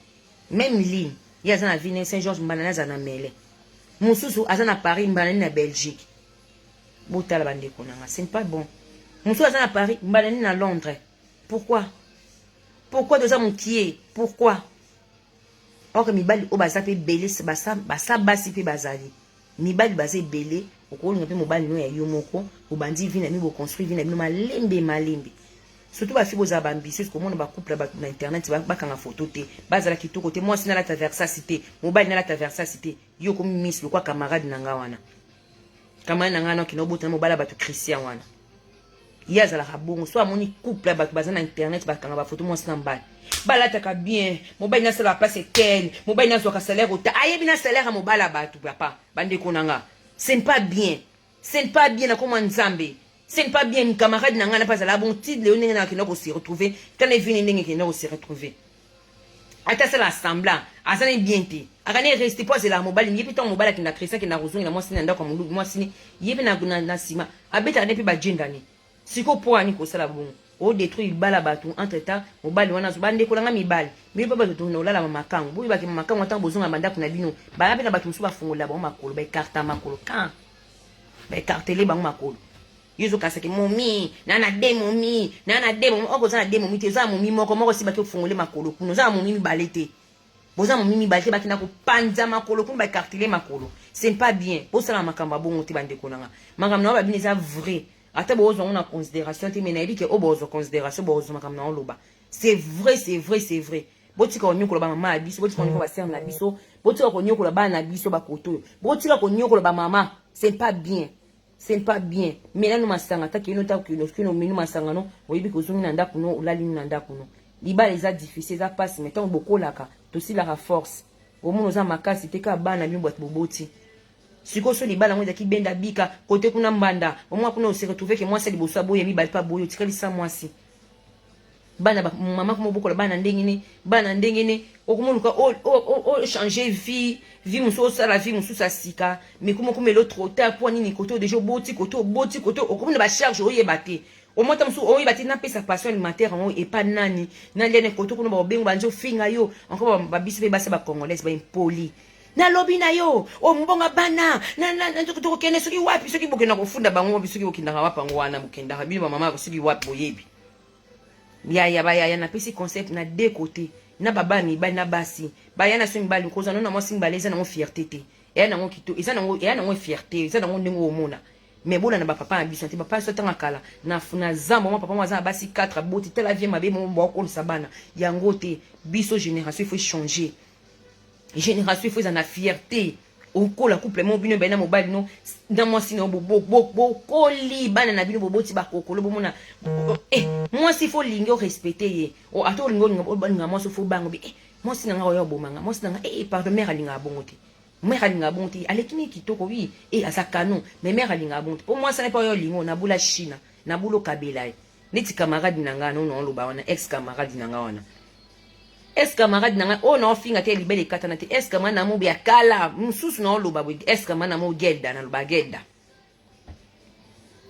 même ligne ya za na Villeneuve Saint-Georges mbana za na mele Moussou azana Paris mbanani na Belgique. Botala bandeko nanga, c'est pas bon. Moussou azana Paris mbanani na Londres. Pourquoi? Pourquoi de ça mon kié? Pourquoi? Or que mibali o baza pe belé basa basi pe bazali. Mibali bazé belé, okolo ngape mobali no ya yo moko, obandi vina mi bo construire vina mi malembe. Surtout ba fibo za ba ambitieux comme on ba couple ba na internet ba kanga photo te bazala kitoko te moi sina la ta versacité mobile na la ta versacité yo comme miss le quoi camarade nanga wana camarade nanga no kino bota mobile ba to Christian wana ya zala kabongo so amoni couple ba bazana na internet ba kanga ba photo moi sina mbala bala ta ka bien mobile na sala place tel mobile na zo ka salaire ota ayebi na salaire a mobile ba tu papa bande konanga c'est pas bien na comme nzambe. C'est pas bien, mes camarades n'ont pas la bonne titre, les gens qui n'ont se retrouver, quand les vignes qui n'ont se retrouver. Attends, c'est l'assemblant, à ça n'est bien té. À gagner, restez pas, c'est la mobile, il y a peut-être un mobile qui n'a créé ça, qui n'a rejoint, il a moi, c'est un comme moi, c'est il y a un sima, à bête à ne plus pas djendani. Si qu'on peut aller, ça la bon. Au détruit, il bala batou, entre temps, mobile, on a souvent des collants, mi bal. Mais pas de tourner là, la macan. Vous voyez, ma macan, on a besoin d'un mandat qu'on a dit nous. Bah, la batou, soit fond là-bas, ma colo, bah, carte à ma colo, quand? Bah, cartelé, bah, ma colo. Yuzo kaseke momi nana de momi oko za na de momi te za momi moko si bato fongole makolo kuno za momi balete boza momi balete bakina ko panza makolo kuno ba carteler makolo c'est pas bien pour ça la makamba bongo te bande konanga makamba na ba bini za vrai ata bozo on a considération te mais na ebi ke obozo considération bozo makamba na loba c'est vrai botika onyoko ba mama biso botika onyoko ba sœur na biso botika onyoko ba na biso ba koto botika onyoko ba mama c'est pas bien. C'est pas bien. Mais là, nous masanga ta kino ta kino minu masanga no. Oyibi kozungi na ndaku no ulali na ndaku no. Liba les a difficile, ça passe. Mais tant beaucoup laka, tosi la force. Au moins oza makasi te ka bana bi boîte boboti. Siko so liba la mo ki benda bika côté kuna mbanda. Au moins kuna se retrouver que moi c'est liboso aboye mi bali pa boyo tikali sa moi si. Bana ba mama ko moboko la bana ndengene okumuluka o changer vie muso ça la vie muso ça sika mais comment l'autre ta pour nini koto déjà boti koto okumuna ba charge oyebate au moins tamsu oyebate na pesa passion alimentaire on et pas nani na lene koto kuno ba bengo banjo finga yo encore ba biso be basa ba congolaise ba impoli na lobby na yo o mbonga bana na to kene soki wapi soki bokena kofunda bango bisoki bokinda wapa ngwana bokenda bino mama ko soki wapi boyebi ya na pesi concept na deux côtés na baba mi ba na basi ba ya na so mbali ko za no na mo simbali za na mo fierté te ya na ngo kito eza na ngo fierté eza na ngo ndingo omona mais bona na ba papa ambition te papa so tanga kala na funa zambo mo papa mo za basi 4 boti te la vie mabe mo bo ko sabana ya ngo te biso génération il faut changer génération il faut na fierté oko la couple mo bino bana mobile no dans moi sino bo koli bana na bino boboti ba kokolo bomona moi si faut lingo respecter ye o ato lingo nga moi so faut bango bi moi sina nga yo bomanga moi sina pardon mère alinga bongote mère alinga bongote alekini kitoko oui asa canon mais mère alinga bongote pour moi ça n'est pas yo lingo na bula china na bulo kabela neti camarade nanga no lo ba wana ex camarade nanga wana est-ce camarade nanga o na finga te libele katana te est-ce camarade na mo bia kala mususu na loba bo est-ce camarade na mo gelda na loba gelda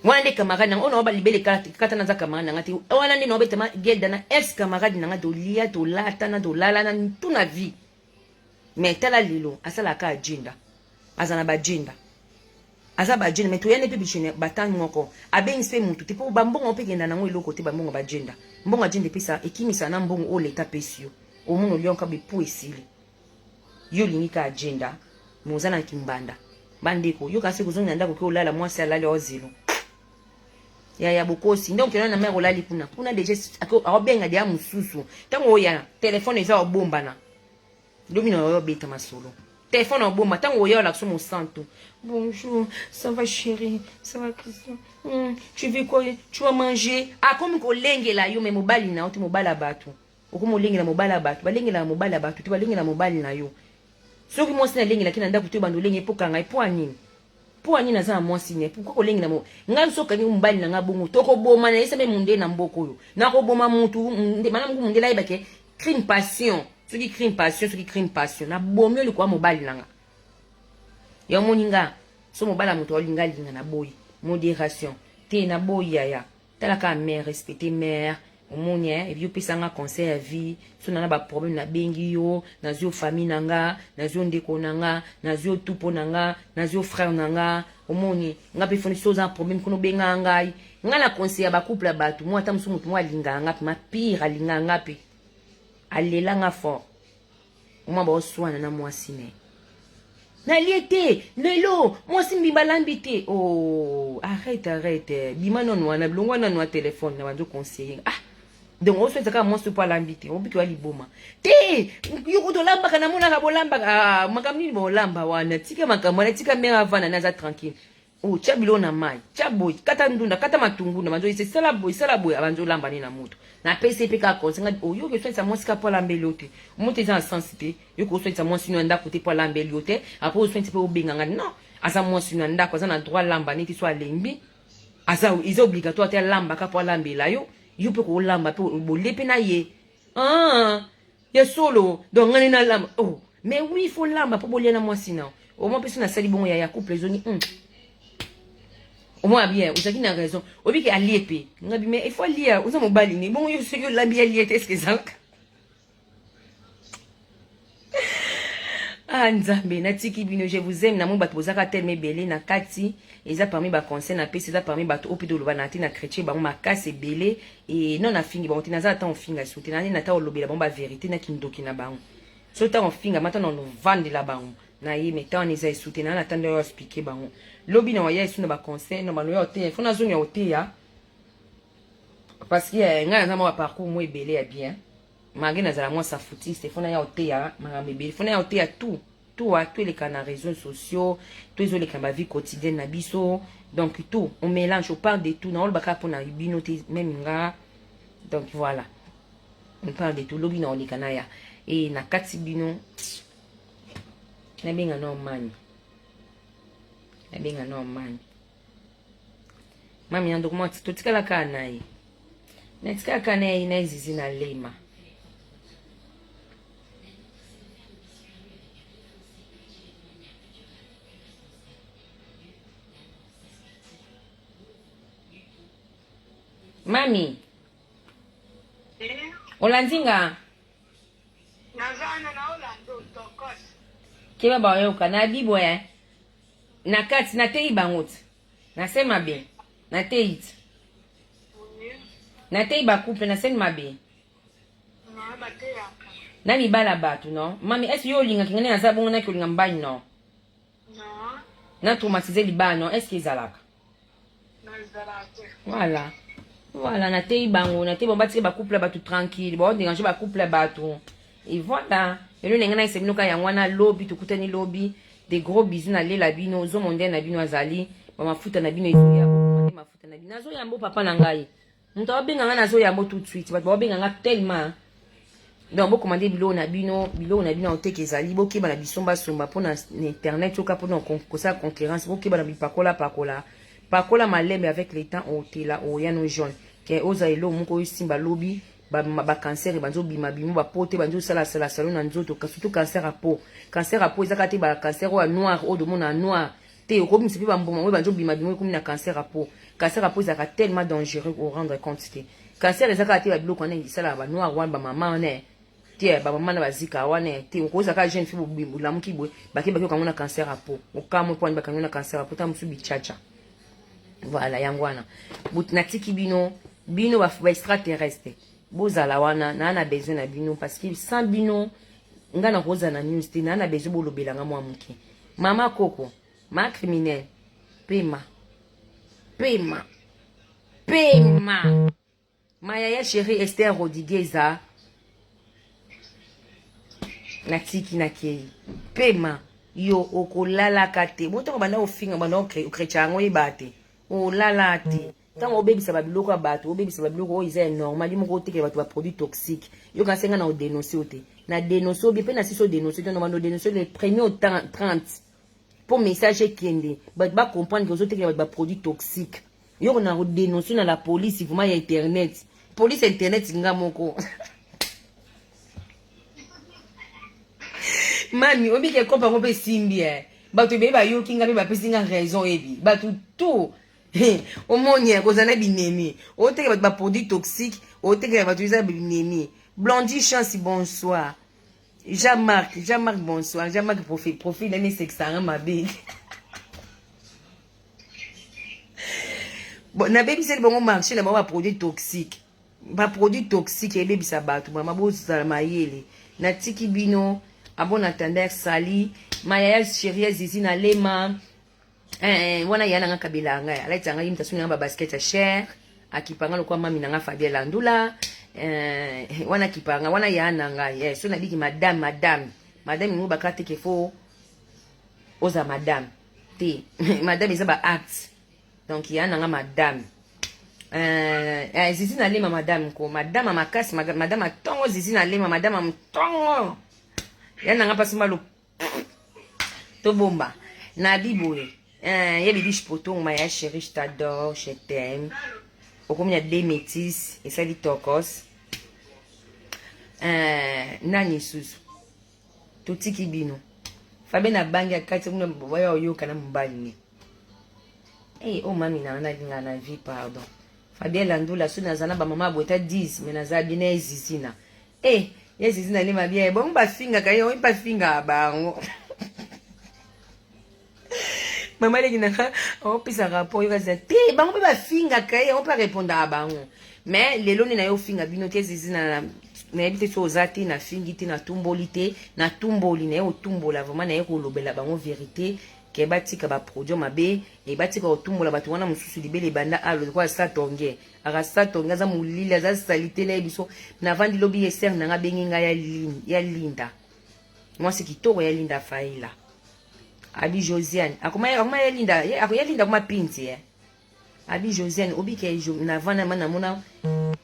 wana de camarade nanga o na ba libele katana za camarade nanga te wana ndi no betema gelda na est-ce camarade nanga do lia to lata na do lala na tuna vie mais tala lilo asala ka agenda azana ba agenda aza ba agenda mais to yene pe bichene batan ngoko abengi se mutu te po ba mbongo pe kenda nango iloko te ba mbongo ba agenda mbongo agenda pesa ekimisa na mbongo o leta pesio au monde lyon ka be pour esili yo lingika agenda mozana kimbanda bandeko yo kasi kozonga ndako ke olala mwasi alali ozelo ya bokosi donc na mère olali kuna déjà akobenga dia mususu tango oya téléphone eza obombana domino yo beta masolo téléphone obomba tango oya la somo santo bonjour ça va chérie ça va Christian tu veux quoi tu vas manger comme ko lengela yo me mobali na oti mobala batu okumo lengela mobala batu balengela mobala batu balengela mobali na yo soki mwasi na lengela kina ndako to bando lenge pokanga ipo anini po ani naza mwasi ne pourquoi ko lengela mo ngai soka ni mobali na ngabungu toko boma na isa me munde na mboko yo na ko boma mutu mana mungu munde la ibake crime passion soki crime passion na bomyo li kwa mobali nanga ya moninga so mobala mutu olinga linga na boy modération te na boy ya talaka mère respecter mère omonia et puis pesanga conseil à vie so na ba problème na bengi yo na zio famille nanga na zio ndeko nanga na zio tupo nanga na zio frère nanga omoni nga pe foni so za problème kono benga ngai nga na conseil ba couple batu moi ta musumu moi linga nga ma pire linga nga pe alela nga fort moi ba oswana na moi sine na liete lelo moi simbi balambite oh arrête bima non wana blongwa na no téléphone na banzo conseiller donc on souhaite que moi je pas l'ambité on peut aller boma te yuko to lamba kana mona ka bolamba makamni bolamba wana tika makamana tika mera vana naza tranquille oh chabilo na mai chaboy kata ndunda kata matunguna manzo ise sala boy abanzo lamba ni na moto na PCP ka ko singa oh yo que souhaite moi ska pas lambelote monte en sensité yuko souhaite moi sino nda côté pas lambelote après souhaite pas obenganga non asa moi sino nda ko za na droit lamba ni ti so alembi asa is obligatoire te lamba ka pas lambela yo yupe ko lamba pe bolepe na ye ya solo donc ngani na lamba oh mais oui il faut lamba pour bolia na moi sinon au moins personne na sali bon ya couple zoni au moins bien vous avez une raison obi ke aliepe ngabi mais il faut lire vous avez mobali ni bon yo sérieux lambi aliete est-ce que ça nzambe na tiki bino je vous aime na mo bato bozaka tellement belé na kati eza parmi ba conseil na pesi eza parmi bato opido loba na tina chrétien ba makase belé et non na fingi ba tina za ta on finga soute na na ta olobela ba vérité na kindoki na ba so ta on finga maintenant on vendre la ba na ye metant eza soute na tande yo expliquer ba lobi na ya suna ba conseil no ba no yo te faut na zonya ote ya parce que nga na mo parcours moi belé ya bien malgré nazala moi ça fouti c'est faut na ya ote ya manga belé faut na ya ote ya tout les canaux réseaux sociaux, tous les canaux vie quotidienne na biso, donc tout, on mélange, on parle de tout, na ol baka pona binote même nga, donc voilà, on parle de tout, lobi na oli kanaya, et na kati bino, na benga no mani, mami na document, to tika la kanai, na tika kanai na izizi na lema. Mami. Olandinga. Nazana na Orlando tokos. Kiba ba yo kana bibo ya. Na kati na tei bangot. Nasema be. Na tei. Na tei ba couple na sema be. Na ba tei aka. Nani bala batu no. Mami est yo linga kingane na zabunga na ko linga mbani no. No. Na traumatiser liba no. Est-ce qu'ils alaka? Na izalate. Voilà, na tei bango, na tei bon bati ba couple batu tranquille, bon déranger ba couple batu. Et voilà. Et le nengana isemino ka yangwana lobby to kutani lobby, des gros bisous na lela bino, zo monde na bino azali, ba mafuta na bino izo ya ko, mafuta na bino. Nazo yambo papa na ngai. Muta obenga nga nazo yambo tout de suite, ba obenga nga tellement. Donc bo commander bilo na bino oteke ezali, bo keba na bisomba somba pona internet oka pona kosa concurrence, bo keba na pakola malembe avec les temps au tela au yano jaune ke oza elo moko simba lobi ba cancer banzo bima ba pote banzo sala salon na nzoto surtout cancer à peau ezaka te ba cancer au noir au de mona noir te ko mi sepi ba mboma banzo bima ko na cancer à peau ezaka tellement dangereux au rendre compte te cancer ezaka te ba biloko na sala ba noir wan ba mama ne te ba mama na bazika wana te ko ezaka jeune fille bo la muki bo ba ke ko na cancer à peau o kamo point ba na cancer à peau ta musu bichacha. Voilà, yangwana. Na tiki bino ba extraterrestre. Bozala wana na ana besoin na bino parce que sans bino nga na roza na news te na ana besoin bolobela nga mwa muke. Mama Koko, ma criminel pema pema ma yaya chérie Esther Rodriguez natiki nakei pema yo okolalaka te botoko banda ofinga banda okrecha yango yeba te olala te ntango obebisa babiloko ya bato obebisa babiloko oyo eza normal moko otekela bato baproduit toxique yo kansenga na odenonse o te na denonse obi mpe na sisi odenonse te banda odenonse le premier au 30 po message ekende bato bacomprendre ke ozotekela bato baproduit toxique yoko na odenonse na la police vraiment ya internet police internet nga moko mami obike kompa ngo mpe simbi bato ebeye bayoki nga mpe bapesi nga raison ebi bato tout omonia kozana binemi otekela bato baproduit toxique otekela bato eza binemi Blondie Chance bonsoir Jean-Marc bonsoir Jean-Marc profil nani sexanga mabe bon nabebiseli bango marché na bango baproduit toxique ebebisa bato mama bozala mayele natiki bino abon attendeur sali mayaya chérie zizi na lema wana yana nga kabila nga alaita nga yimta suni nga basket cher akipanga lokwa mami na nga Fabien Landula wana kipanga wana yana nga yes so na biki madame ngo bakate ke fo oza madame te madame isa ba act donc yana nga madame zizi na lema madame ko madame makasi madame tongo zizi na lema madame mtongo yana nga pasi malo to bomba na biboye yebi poto ma ya chérie je t'adore je t'aime okomia des métis et ça dit tokos nani susu totiki bino fabe na bangi akati muna boya oyoka na mbali oh mami na linga na vie pardon Fabien Landula so nazana ba mama bota 10 mais naza bina ezizina yezizina le mabia bon ba finga kayo ba finga bango mama le kinaka opisa rapport yokaza te bango ba finga kayo on peut répondre à bango mais lelo ni na yo finga bino te ezizina na ebite so ozati na fingi te na tumboli te na tumboli na yo tumbola vraiment na yo kolobela bango vérité ke batika ba produit mabe e batika otumbola bato wana mususu libele banda alo kwa satonge aka satonge za mulila za salite na biso na vandi lobi Esther na nga bengi nga ya linda moi c'est kitoko ya linda faila abi Josiane akoma ya linda ya linda kuma pinti abi Josiane obi ke na vanda mana mona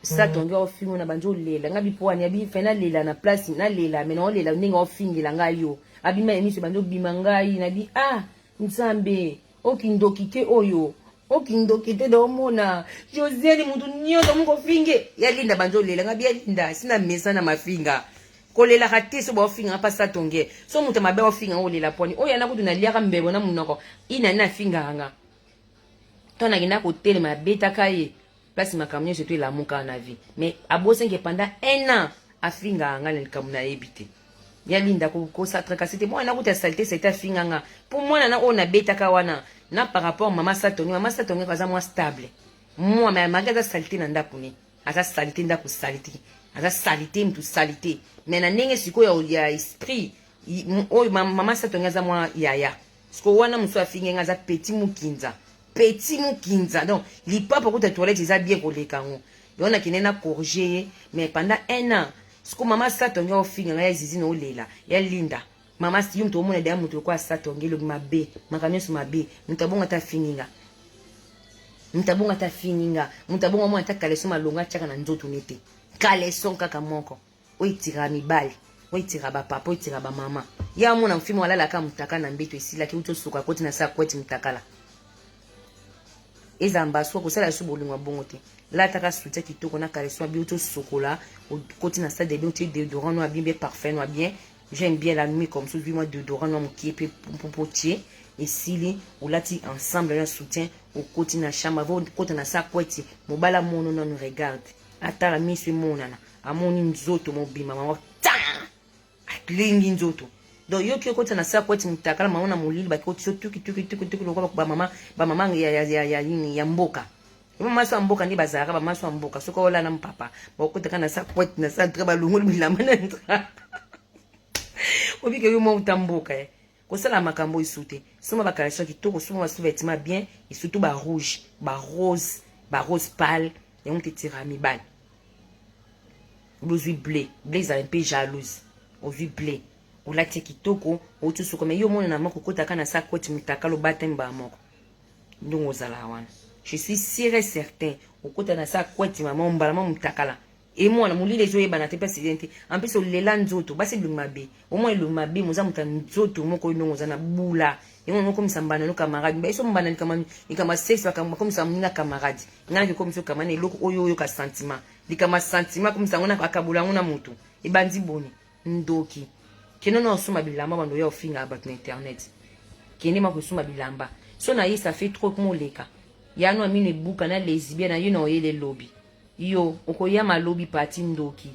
satonge ofingo na banjo lela nga bipoani abi fena lela na place na lela mena o lela ndinga ofingila nga yo abi ma emiso banjo bimangai na bi nzambe okindokite oyo okindokite do mona Josiane mutu nyoto mungo finge ya linda banjo lela nga bia linda sina mesa na mafinga kolela kati so ba finga pa satonge so mutu mabe ofinga olela poni oya na kudu na liaka mbebo na munoko ina na finga nga tona kina ko telema beta kaye place makamnyo surtout la muka na vie mais abosenge pendant 1 an afinga nga le kamuna ebite ya linda ko satraka c'était moi na kuta saleté c'était afinga nga pour moi na ona beta ka wana na par rapport mama satonge kaza moi stable moi mais magaza saleté na ndakuni asa saleté ndaku saleté asa saleté mtu saleté mais na ndenge siko ya esprit oyo mama satonge za moi yaya siko wana muso afinga nga za petit mukinza donc lipapa ko ta toilette za bien koleka ngo yona kinena corriger mais pendant 1 an siko mama satonge ofinga nga ya zizi no lela ya linda mama si yumto omona de amuto kwa satonge lo mabe makanyeso mabe mutabonga ta fininga mutabonga mo ata kaleso malonga chaka na nzoto nete kaleso kaka moko oitira mibali oitira ba papa oitira ba mama ya mona mfimo wala ka mutaka na mbeto esila ki uto suka koti na sa kweti mutakala ezamba so ko sala subolingwa bongo te la taka soutien kitoko na kaleso bi uto sokola koti na sa de bien déodorant no bien parfum no bien. J'aime bien la nuit comme ça, moi déodorant non qui est pour potier et s'il ou là ensemble un soutien au côté na chambre avant côté na sa kweti mobala mono non regarde atala misu monana amoni nzoto mobima mama ta atlingi nzoto donc yo ki côté na sa kweti mtakala maona mulili ba côté tuki lokwa ba mama ya mboka mama so mboka ndi bazara ba mama so mboka soko ola na mpapa ba côté kana sa kweti na sa treba lungu bilama na obi ke yo mo utamboka kosala makambo isute soma bakalation kitoko soma ba sous-vêtements bien et surtout ba rouge ba rose pâle et on te tira mibali bozui blé za un peu jalouse ozui blé olati kitoko otusuko me yo mona na moko kotaka na sa koti mutaka lo batemba moko ndongo zala wana je suis sûr et certain okota na sa koti mama mbala mama mutakala et moi na mulile zo yeba na te presidente en plus olela nzoto basi lumabe au moins lumabe moza muta nzoto moko ndongo za na bula et moi moko misambana no camarade ba iso mbana kama sexe kama comme ça mninga camarade ngana ke comme so kama ne loko oyo ka sentiment likama sentiment comme ça ngona akabula ngona mutu e bandi boni ndoki keno na osuma bilamba bando ya ofinga ba internet kene ma kusuma bilamba so na ça fait trop que moleka ya no amine buka na lesbienne na yo na oyele lobby yo okoya ma lobby parti ndoki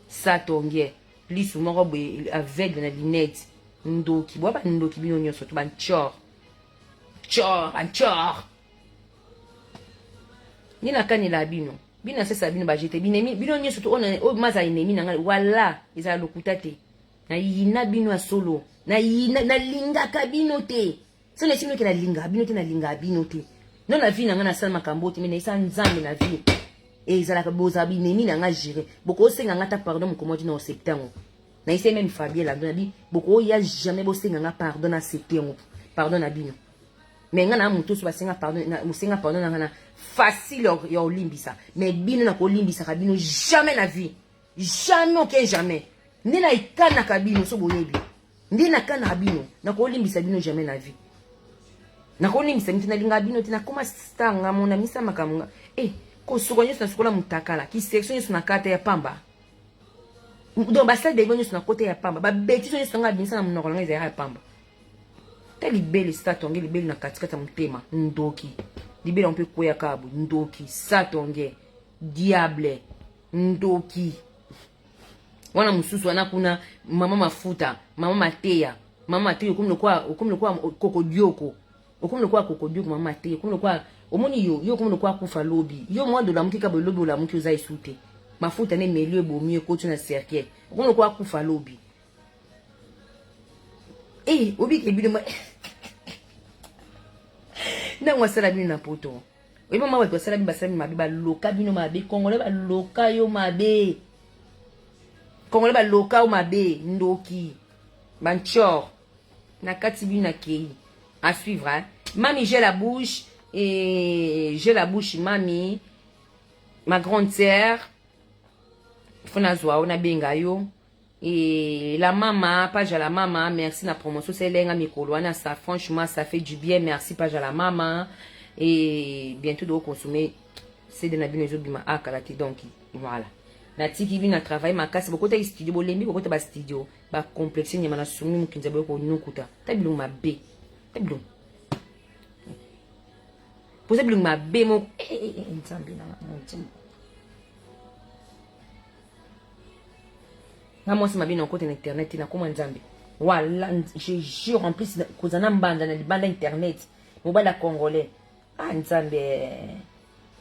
satonge lisu moko boye aveugle na lunette ndoki bwa ba ndoki bino nyonso to ban chor ni na kanila bino bina sesa bino ba jete bino nyonso to ona o maza inemi na ngai wala izala lokuta te na yina bino a solo na linga kabino te so na sino ke na linga bino te non la vie na ngana sala makambo te mena isa nzambe na vie et izala ka boza binemi na nga jire boko senga ngata pardon mokomodi na septembre na ise même Fabien la bi boko ya jamais bo senga nga pardon na septembre pardon na bino mais ngana mutu so basenga pardon na musenga pardon na ngana facile yo limbisa mais bino na ko limbisa ka bino jamais na vie jamais ndi na ikana ka bino so boyebi ndi na kana bino na ko limbisa bino jamais na vie na ko limbisa bino na linga bino tina koma stanga mona misa makamunga ko sukonyo na sukola mutakala ki section na kata ya pamba donc basal de bonyo na kote ya pamba ba beti so nyonso nga binisa na munoko nga ya pamba ta libele satonge libele na katikata mutema ndoki libele on peut koya kabu ndoki satonge diable ndoki wana mususu wana kuna mama mafuta mama mateya okumlokwa kokodioko mama mateya okumlokwa omoni yo okumlokwa kufa lobi yo mwa dola mukika bo lobi ola muki uzai sute mafuta ne melio bo mieux kotu na cercle okumlokwa kufa lobi obi ke bidemo na mwasala bino na poto oyiba mwa bato basala bino basala bino mabe baloka bino mabe kongole baloka yo mabe kongole baloka yo mabe ndoki banchor na kati bino na kei à suivre hein? Mami j'ai la bouche mami ma grande sœur fona zwa ona benga yo et la maman page à la maman merci na promotion c'est lenga mikolo wana ça franchement ça fait du bien merci page à la maman et bientôt de consommer c'est de na bino zobima akalati donc voilà na tiki bina travail makasi bokota studio bolembi bokota ba studio ba complexe nyama na sumi mukinza boko nukuta tabilu mabe tabilu poser bilu mabe mo nzambi na nzambi na moi c'est ma bien en côté internet na comment nzambi voilà je jure en plus kozana mbanda na libanda internet mobala congolais nzambi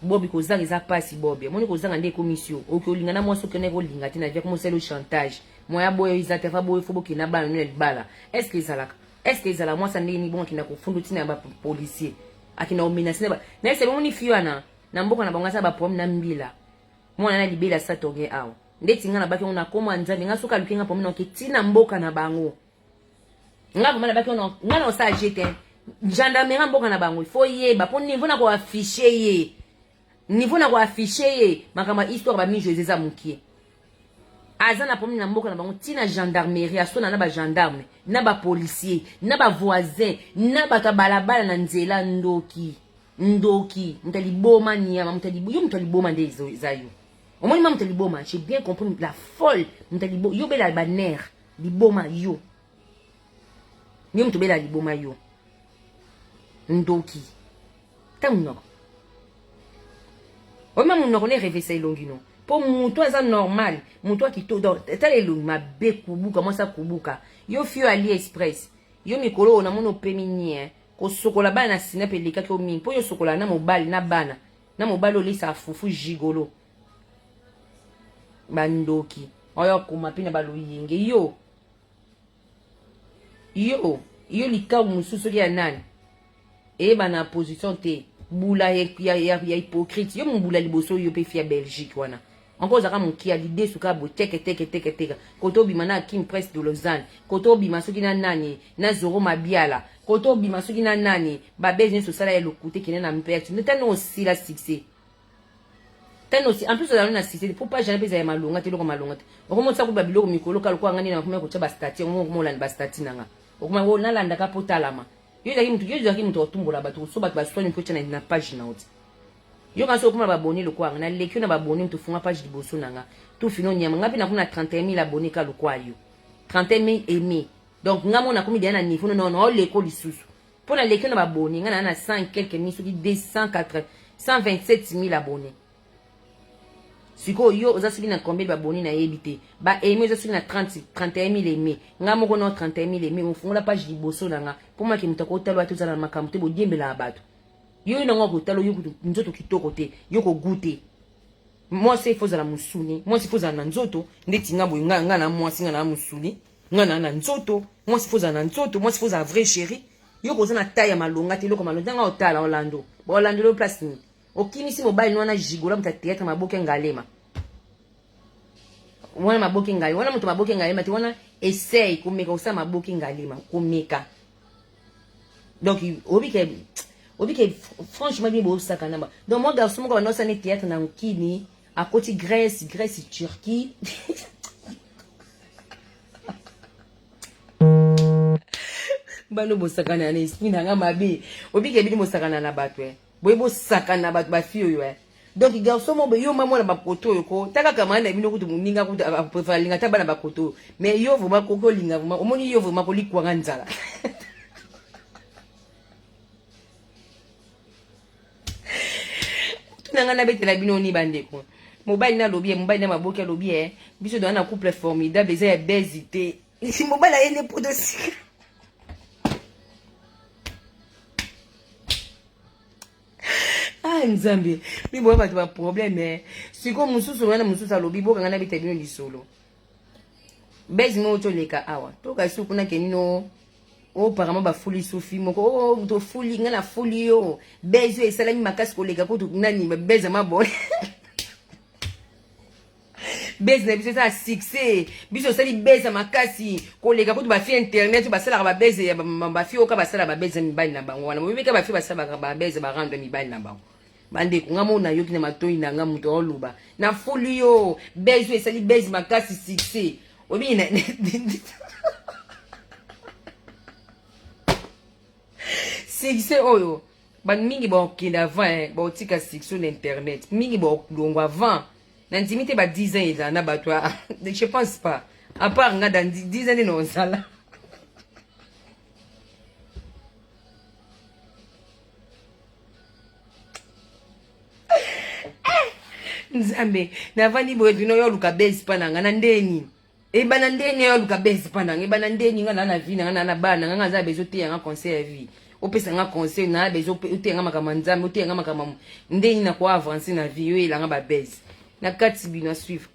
bobi kozanga eza pasi bobi moni kozanga nde commission oki olinga na mwasi okene kolinga te na vie comme c'est le chantage moya boyo izate fa boyo fobo kina bana no libala est-ce que ezala mwasa ndeni bonga kina kufundu tina ba policier akina omenacé na ese moni fiwana na mboka na bango sa ba problème na mbila mwana na libela satonge awo ndeti nga na baki ona koma nzambe nga suka lukinga pomino ke tina mboka na bango nga komana baki ona nga na osa jete gendarmerie mboka na bango il faut yeba po niveau na ko afficher ye makama histoire ba mi José mukie azana pomini na mboka na bango tina gendarmerie asona na ba gendarme na ba policier na ba voisin na ba balabala na nzela ndoki mtaliboma nyama mtaliboma ndezo zayo omoni mama mtaliboma j'ai bien compris la folle mtalibo yo bela ba nerf liboma yo nyo mtobela liboma yo ndoki tamuno oma munoko ne rêver ça ilongino pour muto eza normal muto akito donc tale lo mabe kubuka mwasa kubuka yo fio ali express yo mikolo na mono pemini ko sokola bana na sinap elika ko min po yo sokola na mobali na bana na mobali olisa fufu jigolo bandoki oyo kuma pina balo yenge yo yo likaw mususu ya nani e ba na position te bula ya hypocrite yo mbula liboso yo pe fia Belgique wana encore zaka monkia l'idée suka bo teke koto bima na Kim Presse de Lausanne koto bima soki na nani na Zoro Mabiala koto bima soki na nani ba besoin sosala ya lokute kine na mperte netano aussi la succès tano aussi en plus on a succès faut pas jamais pesa ya malonga te loko malonga te okomonsa ko ba biloko mikolo kalko ngani na kuma ko tsa ba stati mo la ba stati nanga okuma wo na landa ka potalama yo zaki mutu otumbola bato so bato basoni mpo tshana na page na oti yo kanso okuma baboni lokwa na lekyo na baboni mutu funga page liboso nanga tu fino nyama ngapi na kuna 31000 abonnés ka lokwa yo 31000 aimés donc ngamo na komi na niveau non leko lisusu pour na lekyo na baboni ngana na 100 quelques mille soki 127000 abonnés siko yo oza soki na combien baboni na yebite ba aimé oza soki na 31000 aimé nga moko na 31000 aimé ofungola page liboso nanga pour moi ke mutako talo atu zala makambo te bodiembela bato yo na ngo talo yo nzoto kitoko te yo ko goûter moi c'est faut zala musuni moi c'est faut zala na nzoto ndeti nga boy nga na moi singa na musuni nga na nzoto moi c'est faut zala na nzoto moi c'est faut zala vrai chéri yo ko zana taille malonga te loko malonga nga otala Orlando Orlando lo place ni okimisi mobile wana jigola muta théâtre maboke ngalema wana maboke ngalema wana mutu maboke ngalema te wana essaye komeka osa maboke ngalema komeka donc obike franchement bien beau sakana ba donc moi garçon moko banosa ne théâtre na nkini à côté Grèce Turquie bano bosakana na esprit na nga mabe obike bidi bosakana na bato boye bosakana bato bafio yo donc garçon mo be yo mama na bakoto yo ko taka kama na bino kutu muninga kutu préfère linga taba na bakoto mais yo vraiment koko linga vraiment omoni yo vraiment ko likwa nzala tunanga na betela bino ni bandeko mobile na lobby mobile na maboke lobby biso dans un couple formidable eza ya bezité si mobile a ene pour dossier nzambe mi boya bato ba problème siko mususu wana mususu alobi boka ngana bita bino lisolo bezi mo to leka awa to ka suku na kenino o parama ba fuli sofi moko o to fuli ngana fuli yo bezi esalami makasi ko leka ko to nani ba beza mabole bezi na biso sa succès biso sali beza makasi ko leka ko to ba fi internet ba sala ba bezi ba fi o ka ba sala ba bezi mi bali na bango wana mo bika ba fi ba sala ba bezi ba rendre mi bali na bango bande ko ngamo na yoki na matoi na ngamu to oluba na fuli yo bezo esali bezi makasi succès obi na succès oyo ban mingi ba okina avant ba otika succès na internet mingi ba longo avant na intimité ba 10 ans eza na bato je pense pas à part nga dans 10 ans non sala nzambe navandi boye bino yo luka base pananga na ndeni bana ndeni yo luka base pananga bana ndeni nga na vie nga na bana nga za bezo te nga conseil ya vie opesa nga conseil na bezo te nga makama nzambe te nga makama ndeni na ko avancer na vie yo elanga ba base na kati bino suivre